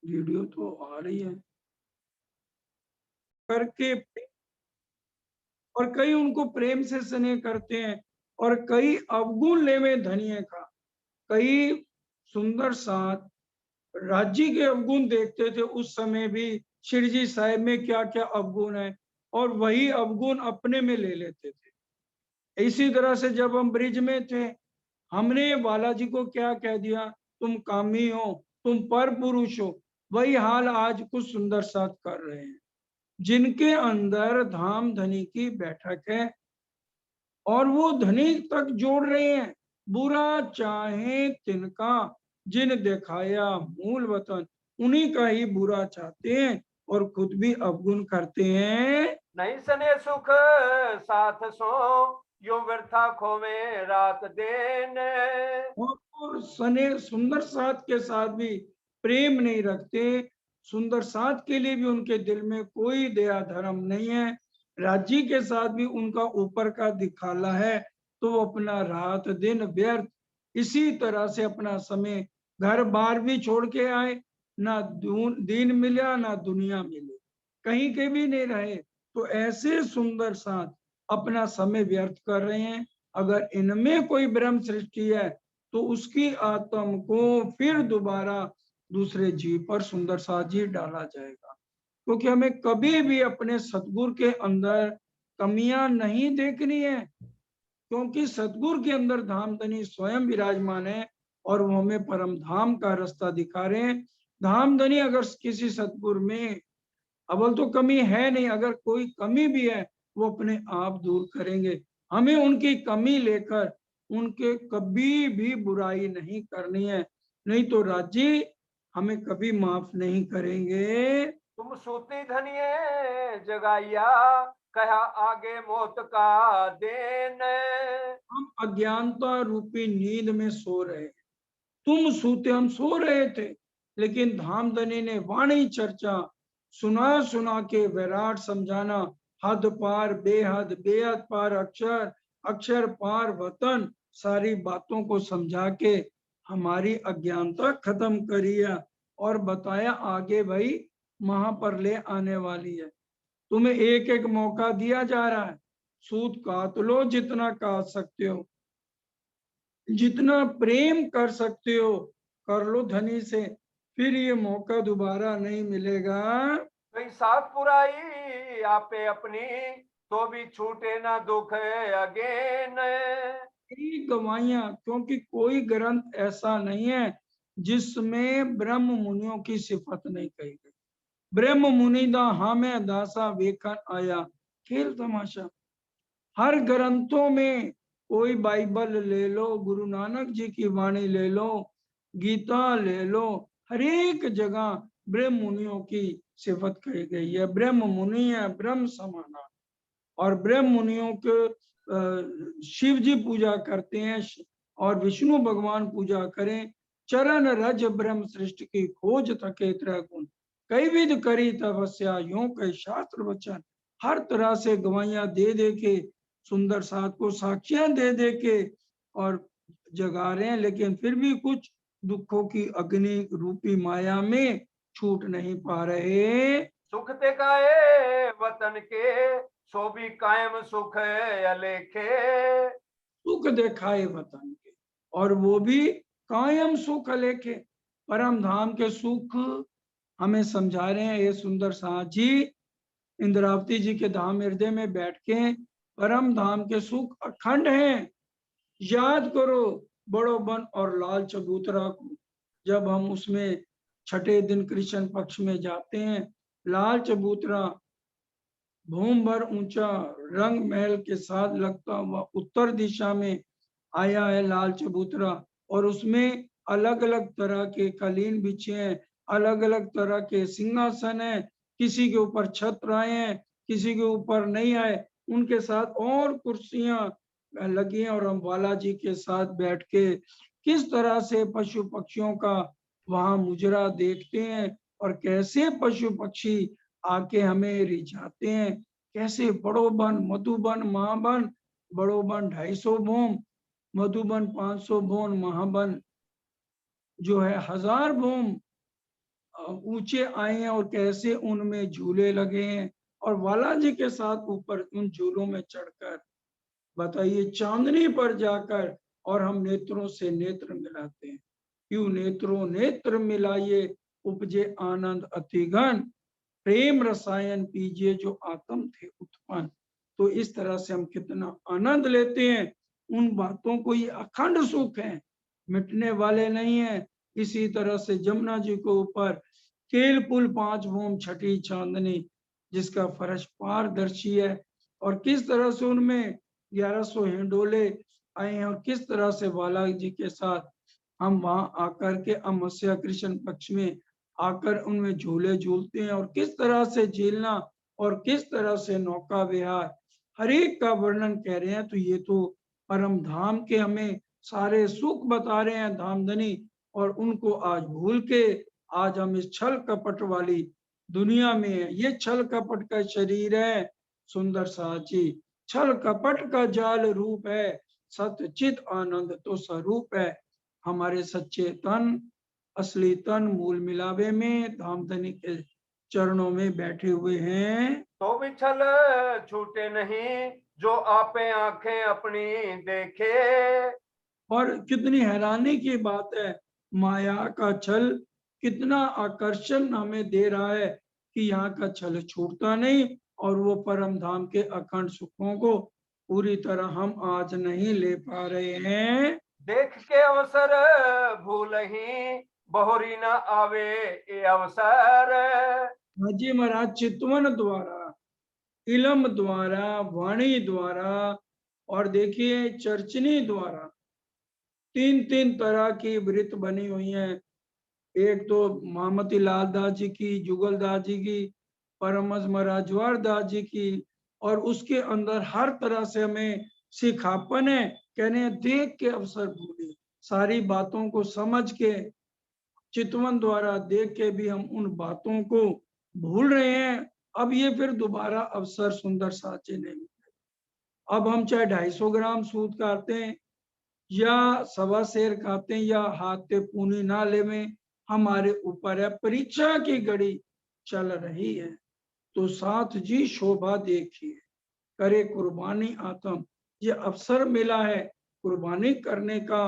वीडियो तो आ रही है करके, और कई उनको प्रेम से स्नेह करते हैं, और कई अवगुण लेवे धनिये का। कई सुंदर साथ राज्य के अवगुण देखते थे उस समय भी, श्री जी साहिब में क्या क्या अवगुण है, और वही अवगुण अपने में ले लेते थे। इसी तरह से जब हम ब्रिज में थे, हमने बालाजी को क्या कह दिया? तुम कामी हो, तुम पर पुरुष हो। वही हाल आज कुछ सुंदर साथ कर रहे हैं, जिनके अंदर धाम धनी की बैठक है, और वो धनी तक जोड़ रहे हैं। बुरा चाहे तिनका, जिन दिखाया मूल वतन, उन्हीं का ही बुरा चाहते हैं और खुद भी अवगुण करते हैं। नहीं सने सुख साथ सो, यूं व्यर्था खोवे रात दिन। और सने सुंदर साथ के साथ भी प्रेम नहीं रखते, सुंदर साथ के लिए भी उनके दिल में कोई दया धर्म नहीं है, राज्य के साथ भी उनका ऊपर का दिखाला है, तो वो अपना रात दिन व्यर्थ इसी तरह से अपना समय, घर बार भी छोड़ के आए, ना दिन मिला ना दुनिया मिले, कहीं के भी नहीं रहे, तो ऐसे सुंदर साथ अपना समय व्यर्थ कर रहे हैं। अगर इनमें कोई ब्रह्म सृष्टि है, तो उसकी आत्म को फिर दोबारा दूसरे जीव पर सुंदर साथ जी डाला जाएगा, क्योंकि हमें कभी भी अपने सतगुरु के अंदर कमियां नहीं देखनी है, क्योंकि सतगुरु के अंदर धाम धनी स्वयं विराजमान है, और वो हमें परम धाम का रास्ता दिखा रहे हैं। धाम धनी अगर किसी सतगुरु में अव्वल तो कमी है नहीं, अगर कोई कमी भी है वो अपने आप दूर करेंगे। हमें उनकी कमी लेकर उनके कभी भी बुराई नहीं करनी है, नहीं तो राज्य हमें कभी माफ नहीं करेंगे। तुम सूती धनिये जगाइया, कहा आगे मौत का देन। हम अज्ञानता रूपी नींद में सो रहे, तुम सूते, हम सो रहे थे, लेकिन धामधनी ने वाणी चर्चा सुना सुना के विराट समझाना, हद पार बेहद, बेहद पार अक्षर, अक्षर पार वतन, सारी बातों को समझा के हमारी अज्ञानता खत्म करिया, और बताया आगे भाई पर ले आने वाली है। तुम्हें एक एक मौका दिया जा रहा है, सूद काट लो जितना काट सकते हो, जितना प्रेम कर सकते हो कर लो धनी से, फिर ये मौका दोबारा नहीं मिलेगा। कई साथ पुराई आपे अपनी, तो भी छूटे ना दुख अगेन। कई गवाहियां, क्योंकि कोई ग्रंथ ऐसा नहीं है जिसमें ब्रह्म मुनियों की सिफत नहीं कही गई। ब्रह्म मुनि दा हमें दासा वेखन आया खेल तमाशा। हर ग्रंथों में, कोई बाइबल ले लो, गुरु नानक जी की वाणी ले लो, गीता ले लो, हर एक जगह ब्रह्म मुनियों की सिफत कही गई है। ब्रह्म मुनि है ब्रह्म समाना। और ब्रह्म मुनियों के शिव जी पूजा करते हैं और विष्णु भगवान पूजा करें। चरण रज ब्रह्म सृष्टि की खोज थके त्रय गुण, कई विध करी तपस्या यूं कई शास्त्र वचन। हर तरह से गवाहियां दे दे के, सुंदर साथ को साक्षियां दे दे के और जगा रहे हैं, लेकिन फिर भी कुछ दुखों की अग्नि रूपी माया में छूट नहीं पा रहे। सुख ते काए वतन के, सो भी कायम सुख अलेखे। सुख दिखाए वतन के, और वो भी कायम सुख लेके। परम धाम के सुख हमें समझा रहे हैं ये सुंदर साथ जी। इंद्रावती जी के धाम हृदय में बैठ के परम धाम के सुख अखंड हैं। याद करो बड़ो बन और लाल चबूतरा को, जब हम उसमें छठे दिन कृष्ण पक्ष में जाते हैं। लाल चबूतरा भूम भर ऊंचा रंग महल के साथ लगता हुआ उत्तर दिशा में आया है लाल चबूतरा। और उसमें अलग अलग तरह के कालीन बिछे हैं, अलग अलग तरह के सिंहासन हैं। किसी के ऊपर छत्र आए हैं, किसी के ऊपर नहीं आए, उनके साथ और कुर्सियां लगी हैं। और हम बालाजी के साथ बैठ के किस तरह से पशु पक्षियों का वहां मुजरा देखते हैं, और कैसे पशु पक्षी आके हमें रिझाते हैं। कैसे बड़ोबन मधुबन महाबन, बड़ोबन 250 भूम, मधुबन 500 भूम, महाबन जो है 1000 भूम ऊंचे आए हैं, और कैसे उनमें झूले लगे हैं। और बालाजी के साथ ऊपर उन झूलों में चढ़कर बताइए चांदनी पर जाकर, और हम नेत्रों से नेत्र मिलाते हैं। क्यों नेत्रों नेत्र मिलाइए, उपजे आनंद अतिघन, प्रेम रसायन पीजिए जो आत्म थे उत्पन्न। तो इस तरह से हम कितना आनंद लेते हैं उन बातों को। ये अखंड सुख है, मिटने वाले नहीं है। इसी तरह से जमुना जी को ऊपर केल पुल 5 भूम छठी चांदनी, जिसका फर्श पारदर्शी है, और किस तरह से उनमें 1100 हिंडोले आए हैं, और किस तरह से बालाजी के साथ हम वहां आकर के अमावस्या कृष्ण पक्ष में आकर उनमें झूले झूलते हैं। और किस तरह से झीलना और किस तरह से नौका विहार, हर एक का वर्णन कह रहे हैं। तो ये तो परम धाम के हमें सारे सुख बता रहे हैं धामधनी, और उनको आज भूल के आज हम इस छल कपट वाली दुनिया में है। ये छल कपट का शरीर है सुंदर साची, छल कपट का जाल रूप है, सत्य चित आनंद तो स्वरूप है। हमारे सच्चे तन, असली तन मूल मिलावे में धामधनी के चरणों में बैठे हुए हैं। तो भी छल छूटे नहीं, जो आपे आंखें अपनी देखे। और कितनी हैरानी की बात है, माया का छल कितना आकर्षण हमें दे रहा है कि यहाँ का छल छूटता नहीं, और वो परम धाम के अखंड सुखों को पूरी तरह हम आज नहीं ले पा रहे हैं। देख के अवसर भूल ही, बहुरी न आवे ये अवसर। हाजी महाराज चितवन द्वारा, इलम द्वारा, वाणी द्वारा, और देखिए चर्चनी द्वारा 3-3 तरह की वृत्त बनी हुई हैं। एक तो महामती लाल दास जी की, जुगल दास जी की, परमहंस महाराज जवाहर दास जी की, और उसके अंदर हर तरह से हमें सिखापन है। कहने हैं, देख के अवसर भूले, सारी बातों को समझ के चितवन द्वारा देख के भी हम उन बातों को भूल रहे हैं। अब ये फिर दोबारा अवसर सुंदर साचे नहीं मिले। अब हम चाहे 250 ग्राम सूद खाते हैं या सवा शेर खाते हैं या हाथ पे पूनी ना लेवे, हमारे ऊपर है। परीक्षा की घड़ी चल रही है, तो साथ जी शोभा देखिए, करे कुर्बानी आत्म। ये अवसर मिला है, कुर्बानी करने का।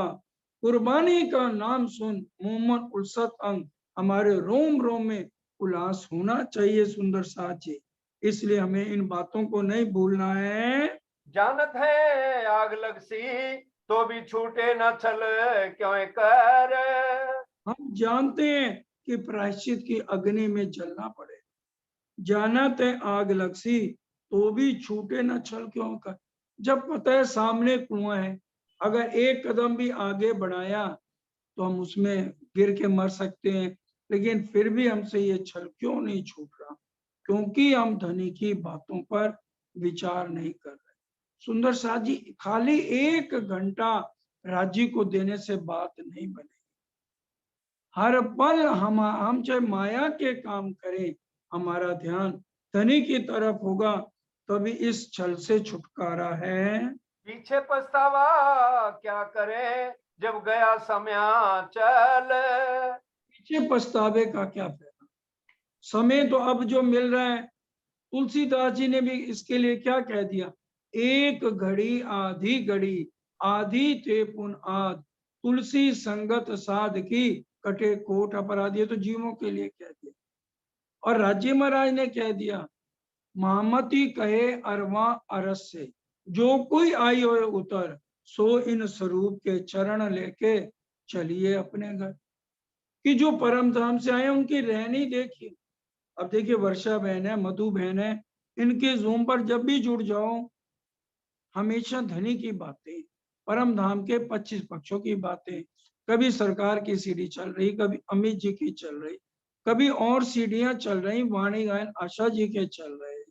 कुर्बानी का नाम सुन मोमन उल्सत अंग, हमारे रोम रोम में उल्लास होना चाहिए सुंदर साथ जी। इसलिए हमें इन बातों को नहीं भूलना है। जानत है आग लग सी तो भी छूटे न छल क्यों कर। हम जानते हैं कि प्रायश्चित की अग्नि में जलना पड़े, जानत है आग लगसी तो भी छूटे न छल क्यों कर। जब पता है सामने कुआं है, अगर एक कदम भी आगे बढ़ाया तो हम उसमें गिर के मर सकते हैं, लेकिन फिर भी हमसे ये छल क्यों नहीं छूट रहा? क्योंकि हम धनी की बातों पर विचार नहीं कर रहे। सुंदर साथ जी, खाली 1 घंटा राज्य को देने से बात नहीं बनेगी। हर पल हम चाहे माया के काम करें, हमारा ध्यान धनी की तरफ होगा, तभी इस छल से छुटकारा है। पीछे पछतावा क्या करे जब गया समय चल। पीछे पछतावे का क्या फायदा? समय तो अब जो मिल रहा है, तुलसीदास जी ने भी इसके लिए क्या कह दिया, एक घड़ी आधी घड़ी आधी ते पुन आद, तुलसी संगत साध की कटे कोट अपराधी। तो जीवों के लिए कह दिया। और राज्य महाराज ने कह दिया, महामती कहे अरवा अरस से, जो कोई आई हो उतर, सो इन स्वरूप के चरण लेके चलिए अपने घर। कि जो परम धाम से आए उनकी रहनी देखिए। अब देखिए वर्षा बहन है, मधु बहन है, इनके जूम पर जब भी जुड़ जाओ, हमेशा धनी की बातें, परम धाम के 25 पक्षों की बातें, कभी सरकार की सीढ़ी चल रही, कभी अमित जी की चल रही, कभी और सीढ़ियां चल रही, वाणी गायन आशा जी के चल रहे,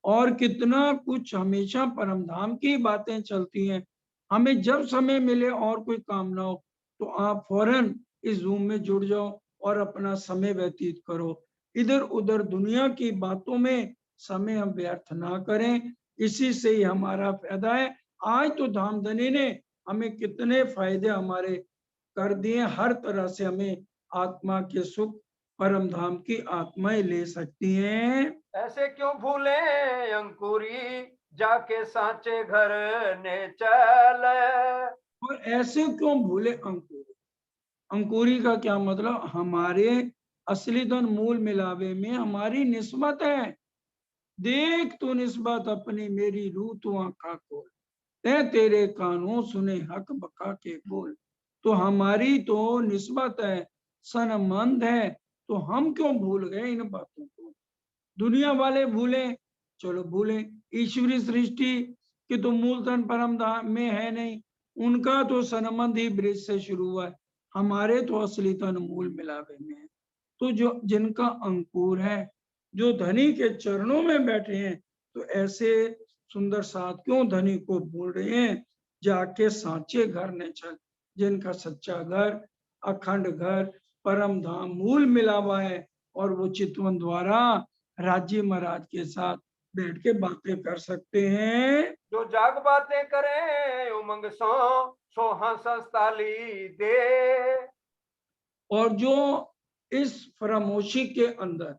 और कितना कुछ हमेशा परम धाम की बातें चलती हैं। हमें जब समय मिले और कोई काम ना हो तो आप फौरन इस जूम में जुड़ जाओ और अपना समय व्यतीत करो। इधर उधर दुनिया की बातों में समय हम व्यर्थ ना करें, इसी से ही हमारा फायदा है। आज तो धामधनी ने हमें कितने फायदे हमारे कर दिए, हर तरह से हमें आत्मा के सुख, परम धाम की आत्माएं ले सकती हैं। ऐसे क्यों भूले अंकुरी जाके सांचे घर ने चल। और ऐसे क्यों भूले अंकुरी? अंकुरी का क्या मतलब? हमारे असली धन मूल मिलावे में हमारी निस्बत है। देख तू निस्बत अपनी मेरी रूह तू आंखा खोल, ते तेरे कानों सुने हक बका के बोल। तो हमारी तो निस्बत है, सनमंद है, तो हम क्यों भूल गए इन बातों को? दुनिया वाले भूले, चलो भूले। ईश्वरी सृष्टि की तो मूल धन परम धाम में है नहीं, उनका तो सनमंद ही ब्रिज से शुरू हुआ है, हमारे तो असली धन मूल मिलावे में है। तो जो जिनका अंकुर है, जो धनी के चरणों में बैठे हैं, तो ऐसे सुंदर साथ क्यों धनी को भूल रहे हैं? जाके सांचे घर ने चल, जिनका सच्चा घर, अखंड घर, परम धाम मूल मिला हुआ है, और वो चितवन द्वारा राज्य महाराज के साथ बैठ के बातें कर सकते हैं। जो जाग बातें करे उमंग सो हंस ताली दे। और जो इस फरामोशी के अंदर,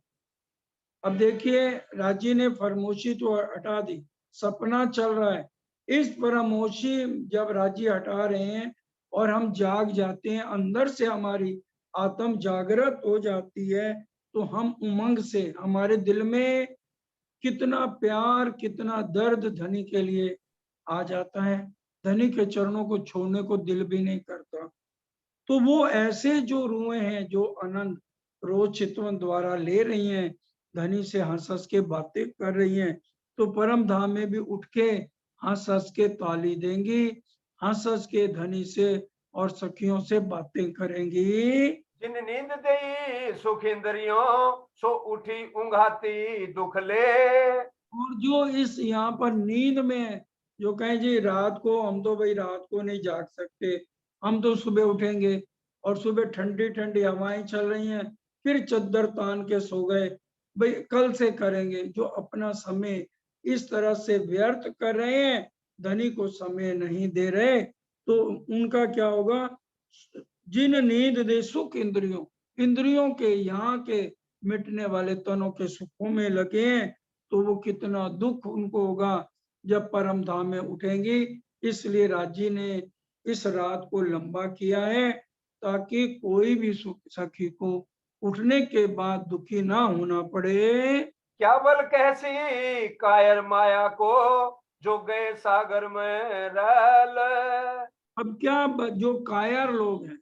अब देखिए राजी ने फरामोशी तो हटा दी, सपना चल रहा है। इस फरामोशी जब राजी हटा रहे हैं और हम जाग जाते हैं, अंदर से हमारी आत्म जागृत हो जाती है, तो हम उमंग से, हमारे दिल में कितना प्यार, कितना दर्द धनी के लिए आ जाता है। धनी के चरणों को छोड़ने को दिल भी नहीं करता। तो वो ऐसे जो रूहें हैं, जो आनंद रोज चितवन द्वारा ले रही हैं, धनी से हंस हंस के बातें कर रही हैं, तो परम धाम में भी उठ के हंस हंस के ताली देंगी, हंस हंस के धनी से और सखियों से बातें करेंगी। जिन नींद दई सुख इंद्रियों सो उठी उंघाती दुख ले। और जो इस यहाँ पर नींद में जो कहें जी रात को, हम तो भाई रात को नहीं जाग सकते, हम तो सुबह उठेंगे, और सुबह ठंडी ठंडी हवाएं चल रही हैं, फिर चद्दर तान के सो गए, भाई कल से करेंगे। जो अपना समय इस तरह से व्यर्थ कर रहे हैं, धनी को समय नहीं दे रहे, तो उनका क्या होगा? जिन नींद दे सुख इंद्रियों, इंद्रियों के यहाँ के मिटने वाले तनों के सुखों में लगे हैं, तो वो कितना दुख उनको होगा जब परम धाम में उठेंगी। इसलिए राजी ने इस रात को लंबा किया है ताकि कोई भी सखी को उठने के बाद दुखी ना होना पड़े। क्या बल कैसी कायर माया को, जो गए सागर में रल। अब क्या जो कायर लोग हैं,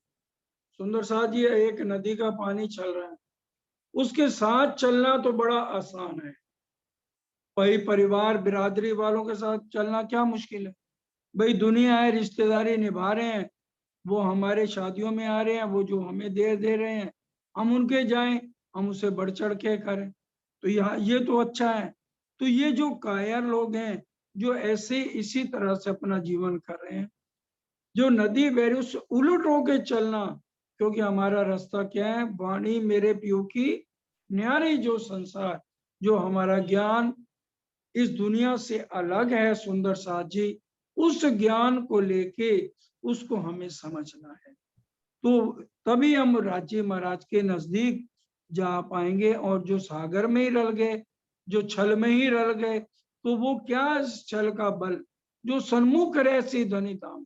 सुंदर साथ जी, एक नदी का पानी चल रहा है, उसके साथ चलना तो बड़ा आसान है। भाई परिवार बिरादरी वालों के साथ चलना क्या मुश्किल है। भाई दुनिया है, रिश्तेदारी निभा रहे हैं, वो हमारे शादियों में आ रहे हैं, वो जो हमें दे रहे हैं, हम उनके जाएं, हम उसे बढ़ चढ़ के करें, तो यहाँ ये तो अच्छा है। तो ये जो कायर लोग हैं, जो ऐसे इसी तरह से अपना जीवन कर रहे हैं, जो नदी बह रही उससे उलट होके चलना, क्योंकि हमारा रास्ता क्या है, वाणी मेरे पियो की न्यारी, जो संसार, जो हमारा ज्ञान इस दुनिया से अलग है सुंदर साथ जी, उस ज्ञान को लेके उसको हमें समझना है। तो तभी हम राज्य महाराज के नजदीक जा पाएंगे। और जो सागर में ही रल गए, जो छल में ही रल गए, तो वो क्या छल का बल, जो सन्मुख रहे सी धनी धाम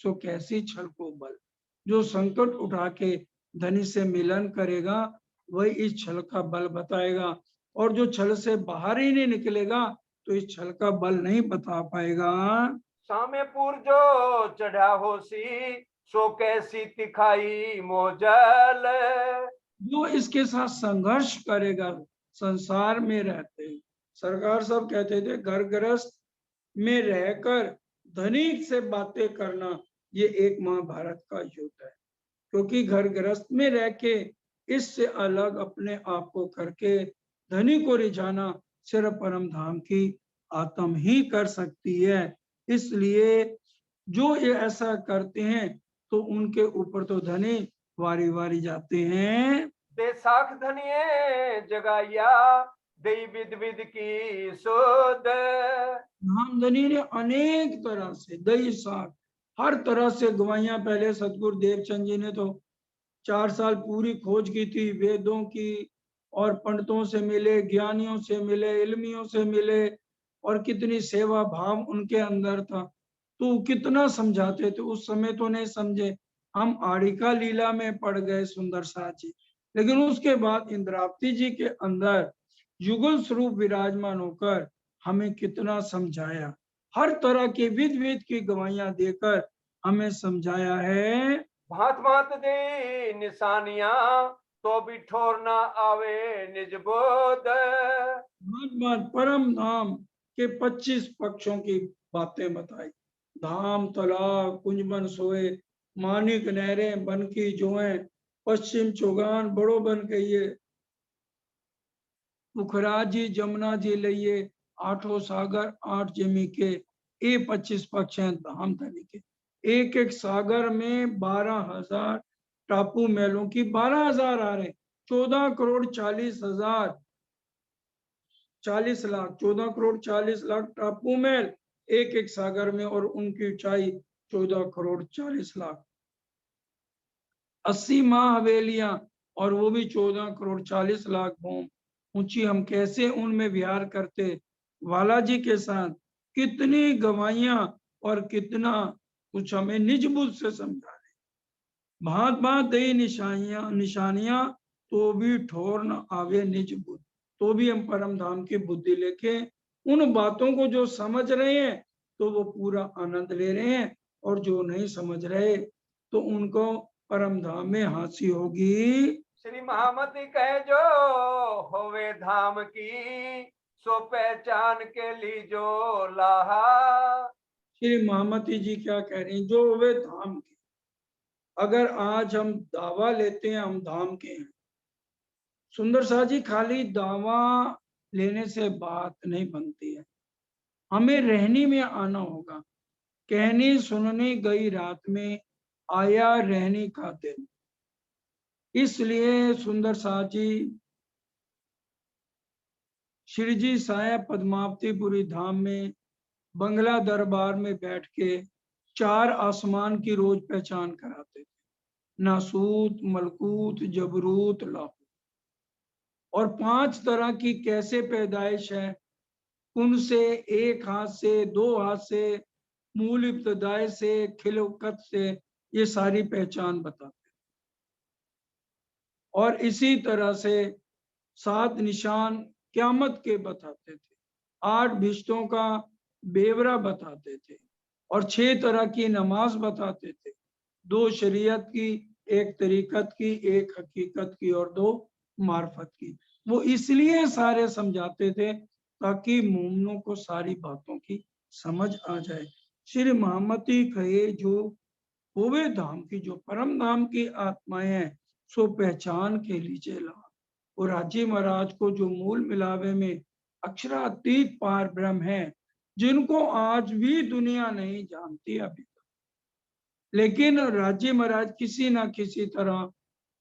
सो कैसी छल को बल, जो संकट उठा के धनी से मिलन करेगा वही इस छल का बल बताएगा। और जो छल से बाहर ही नहीं निकलेगा तो इस छल का बल नहीं बता पाएगा। सामेपुर जो चढ़ा होसी, सो कैसी तिखाई मोजल। जो इसके साथ संघर्ष करेगा संसार में रहते, सरकार सब कहते थे घर गृहस्थ में रहकर धनिक से बातें करना ये एक महाभारत का युद्ध है। क्योंकि घर गृहस्थ में रह के इससे अलग अपने आप को करके धनी को रिझाना सिर्फ परम धाम की आत्म ही कर सकती है। इसलिए जो ये ऐसा करते हैं तो उनके ऊपर तो धनी वारी वारी जाते हैं। दे साख धनिये जगाइया, दे विद विद की सुध। धामधनी ने अनेक तरह से दही साग हर तरह से गवाइयां। पहले सतगुरु देवचंद जी ने तो 4 साल पूरी खोज की थी वेदों की, और पंडितों से मिले, ज्ञानियों से मिले, इल्मियों से मिले, और कितनी सेवा भाव उनके अंदर था। तो कितना समझाते थे, उस समय तो नहीं समझे, हम आड़िका लीला में पड़ गए सुंदर साथ जी। लेकिन उसके बाद इंद्रावती जी के अंदर युगल स्वरूप विराजमान होकर हमें कितना समझाया, हर तरह के विध विध की गवाहियां देकर हमें समझाया है। भांत भांत दे निशानियां, तो भी ठोर ना आवे निज बोध। भगवान परम धाम के 25 पक्षों की बातें बताई। धाम तालाब कुंजबन सोए, मानिक नहरें बन की जोएं, पश्चिम चौगान बड़ो बन कहिए, पुखराज जी जमुना जी लइए, आठों सागर 8 जमी के, ये 25 पक्ष हैं धाम धनी के। एक एक सागर में 12,000 टापू महलों की 12,000 आ रहे, 14,40,000 40 लाख, 14 करोड़ 40 लाख टापू महल एक एक सागर में, और उनकी ऊंचाई 14 करोड़ 40 लाख। 80 माह हवेलियां, और वो भी 14 करोड़ 40 लाख भूम ऊंची। हम कैसे उनमें विहार करते वाला जी के साथ, कितनी गवाहियां और कितना कुछ हमें निज बुद्ध से समझा रहे। भांत भांत दई निशानियां, तो भी ठोर न आवे निज बुद्ध। तो भी हम परम धाम की बुद्धि लेके उन बातों को जो समझ रहे हैं तो वो पूरा आनंद ले रहे हैं, और जो नहीं समझ रहे तो उनको परम धाम में हांसी होगी। श्री महामती कहे जो होवे धाम की, सो पहचान के लीजो लाहा। श्री महामती जी क्या कह रही हैं, जो वे धाम के, अगर आज हम दावा लेते हैं हम धाम के हैं, सुंदर शाह जी, खाली दावा लेने से बात नहीं बनती है, हमें रहनी में आना होगा। कहनी सुननी गई रात में, आया रहनी का दिन। इसलिए सुंदर शाह जी श्री जी साया पद्मावतीपुरी धाम में बंगला दरबार में बैठ के 4 आसमान की रोज पहचान कराते थे, नासूत, मलकूत, जबरूत, लाहूत। और 5 तरह की कैसे पैदाइश है, उनसे, एक हाथ से, 2 हाथ से, मूल इब्तदाई से, खिलकत से, ये सारी पहचान बताते। और इसी तरह से 7 निशान क़यामत के बताते थे, 8 बिश्तों का बेवरा बताते थे, और 6 तरह की नमाज बताते थे, 2 शरीयत की, 1 तरीकत की, 1 हकीकत की और 2 मार्फत की। वो इसलिए सारे समझाते थे ताकि मोमिनों को सारी बातों की समझ आ जाए। श्री महामती कहे जो होवे धाम की, जो परम धाम की आत्माएं हैं, सो पहचान के लीजिए ला। और राजी महाराज को जो मूल मिलावे में अक्षरातीत पार ब्रह्म है, जिनको आज भी दुनिया नहीं जानती अभी तक, लेकिन राजी महाराज किसी ना किसी तरह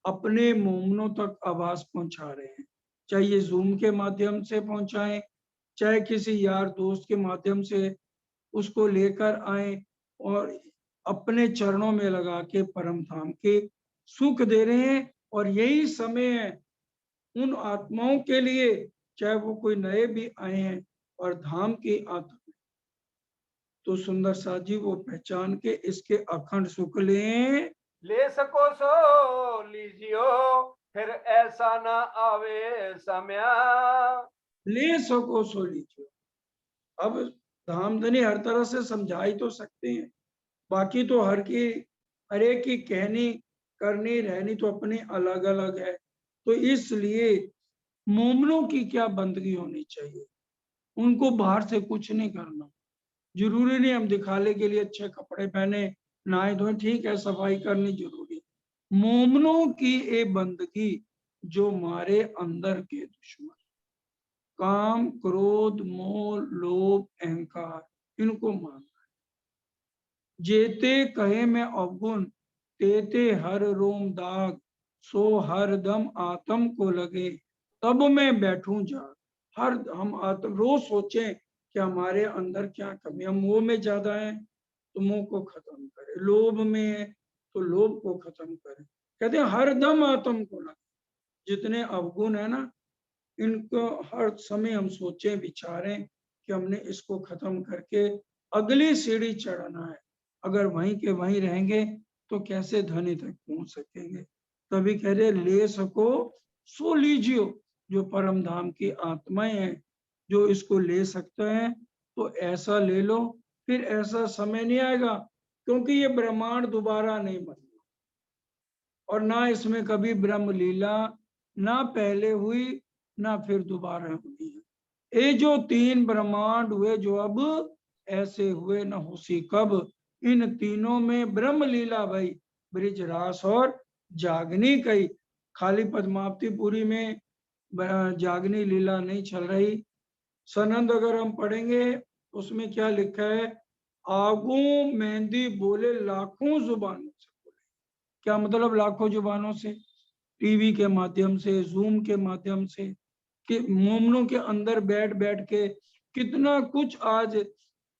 अपने मोमनों तक आवाज पहुंचा रहे हैं, चाहे ये जूम के माध्यम से पहुंचाएं, चाहे किसी यार दोस्त के माध्यम से उसको लेकर आए और अपने चरणों में लगा के परम धाम के सुख दे रहे हैं। और यही समय है उन आत्माओं के लिए, चाहे वो कोई नए भी आए हैं और धाम की आत्मा, तो सुंदर साथ जी वो पहचान के इसके अखंड सुख लें। ले सको सो लीजियो, फिर ऐसा ना आवे समय। ले सको सो लीजिए। अब धामधनी हर तरह से समझा ही तो सकते हैं, बाकी तो हर एक की कहनी करनी रहनी तो अपनी अलग अलग है। तो इसलिए मोमनों की क्या बंदगी होनी चाहिए, उनको बाहर से कुछ नहीं करना, जरूरी नहीं हम दिखाने के लिए अच्छे कपड़े पहने, नहाए धोए, ठीक है सफाई करनी जरूरी। मोमनों की ये बंदगी जो हमारे अंदर के दुश्मन काम, क्रोध, मोह, लोभ, अहंकार, इनको मानना है। जेते कहे मैं अवगुण, तेते हर रोम दाग, सो हर दम आत्म को लगे, तब मैं बैठूं जाग। हर हम आत्म रोज सोचें कि हमारे अंदर क्या कमी, हम मोह में ज्यादा है तो मोह को खत्म करें, लोभ में है तो लोभ को खत्म करें। कहते हैं हर दम आत्म को लगे, जितने अवगुण है ना, इनको हर समय हम सोचें विचारें कि हमने इसको खत्म करके अगली सीढ़ी चढ़ना है। अगर वहीं के वहीं रहेंगे तो कैसे धनी तक पहुंच सकेंगे। तभी कह रहे ले सको सो लीजियो, जो परम धाम की आत्माएं हैं जो इसको ले सकते हैं तो ऐसा ले लो, फिर ऐसा समय नहीं आएगा, क्योंकि ये ब्रह्मांड दोबारा नहीं बनेगा और ना इसमें कभी ब्रह्म लीला ना पहले हुई ना फिर दोबारा हुई है। ये जो 3 ब्रह्मांड हुए जो अब ऐसे हुए न होसी कब, इन तीनों में ब्रह्म लीला भाई ब्रिज रास और जागनी कई। खाली पद्मावतीपुरी में जागनी लीला नहीं चल रही। सनंद अगर हम पढ़ेंगे उसमें क्या लिखा है, आगू मेहंदी बोले लाखों जुबानों से बोले। क्या मतलब लाखों जुबानों से, टीवी के माध्यम से, जूम के माध्यम से, कि मोमनों के अंदर बैठ बैठ के कितना कुछ आज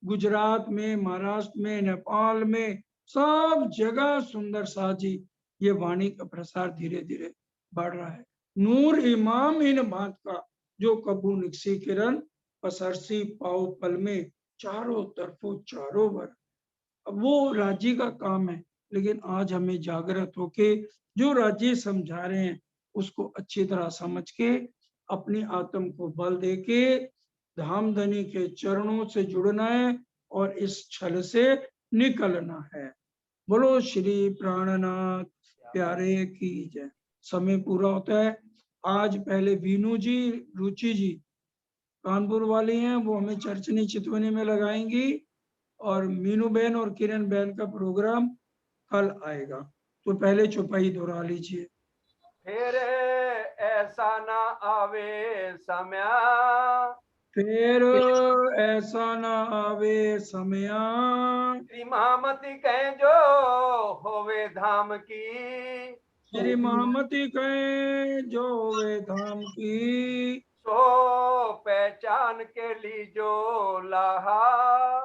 गुजरात में, महाराष्ट्र में, नेपाल में, सब जगह सुंदर शाह जी ये वाणी का प्रसार धीरे धीरे बढ़ रहा है। नूर इमाम इन बात का जो कबू निकसी किरण पसरसी पाओ पल में, चारों तरफों चारों वर। अब वो राज्य का काम है, लेकिन आज हमें जागृत होके जो राज्य समझा रहे हैं उसको अच्छी तरह समझ के अपनी आत्म को बल देके धामधनी के चरणों से जुड़ना है और इस छल से निकलना है। बोलो श्री प्राणनाथ प्यारे की जय। समय पूरा होता है। आज पहले वीनू जी, रुचि जी कानपुर वाली हैं, वो हमें चर्चनी चितवनी में लगाएंगी और मीनू बहन और किरण बहन का प्रोग्राम कल आएगा। तो पहले चौपाई दोहरा लीजिए। फिर ऐसा ना आवे समय, फिर ऐसा न आवे समया, श्री महामती कहे जो होवे धाम की, श्री महामती कहे जो वे धाम की, सो पहचान के लीजो लाहा,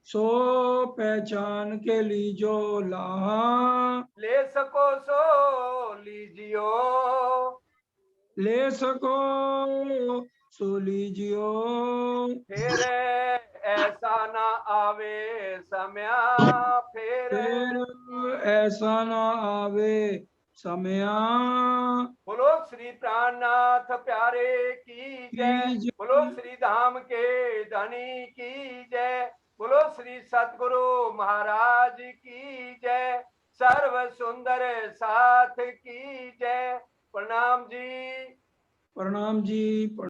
सो पहचान के लीजो लाहा। ले सको सो लीजियो, ले सको सो लीजियो, फिर ऐसा ना आवे समया फिर। ऐसा न आवे समया बोलो श्री प्राणनाथ प्यारे की जय। की बोलो जय। श्री धाम के धनी की जय। बोलो श्री सतगुरु महाराज की जय। सर्व सुंदर साथ की जय। प्रणाम जी। प्रणाम जी।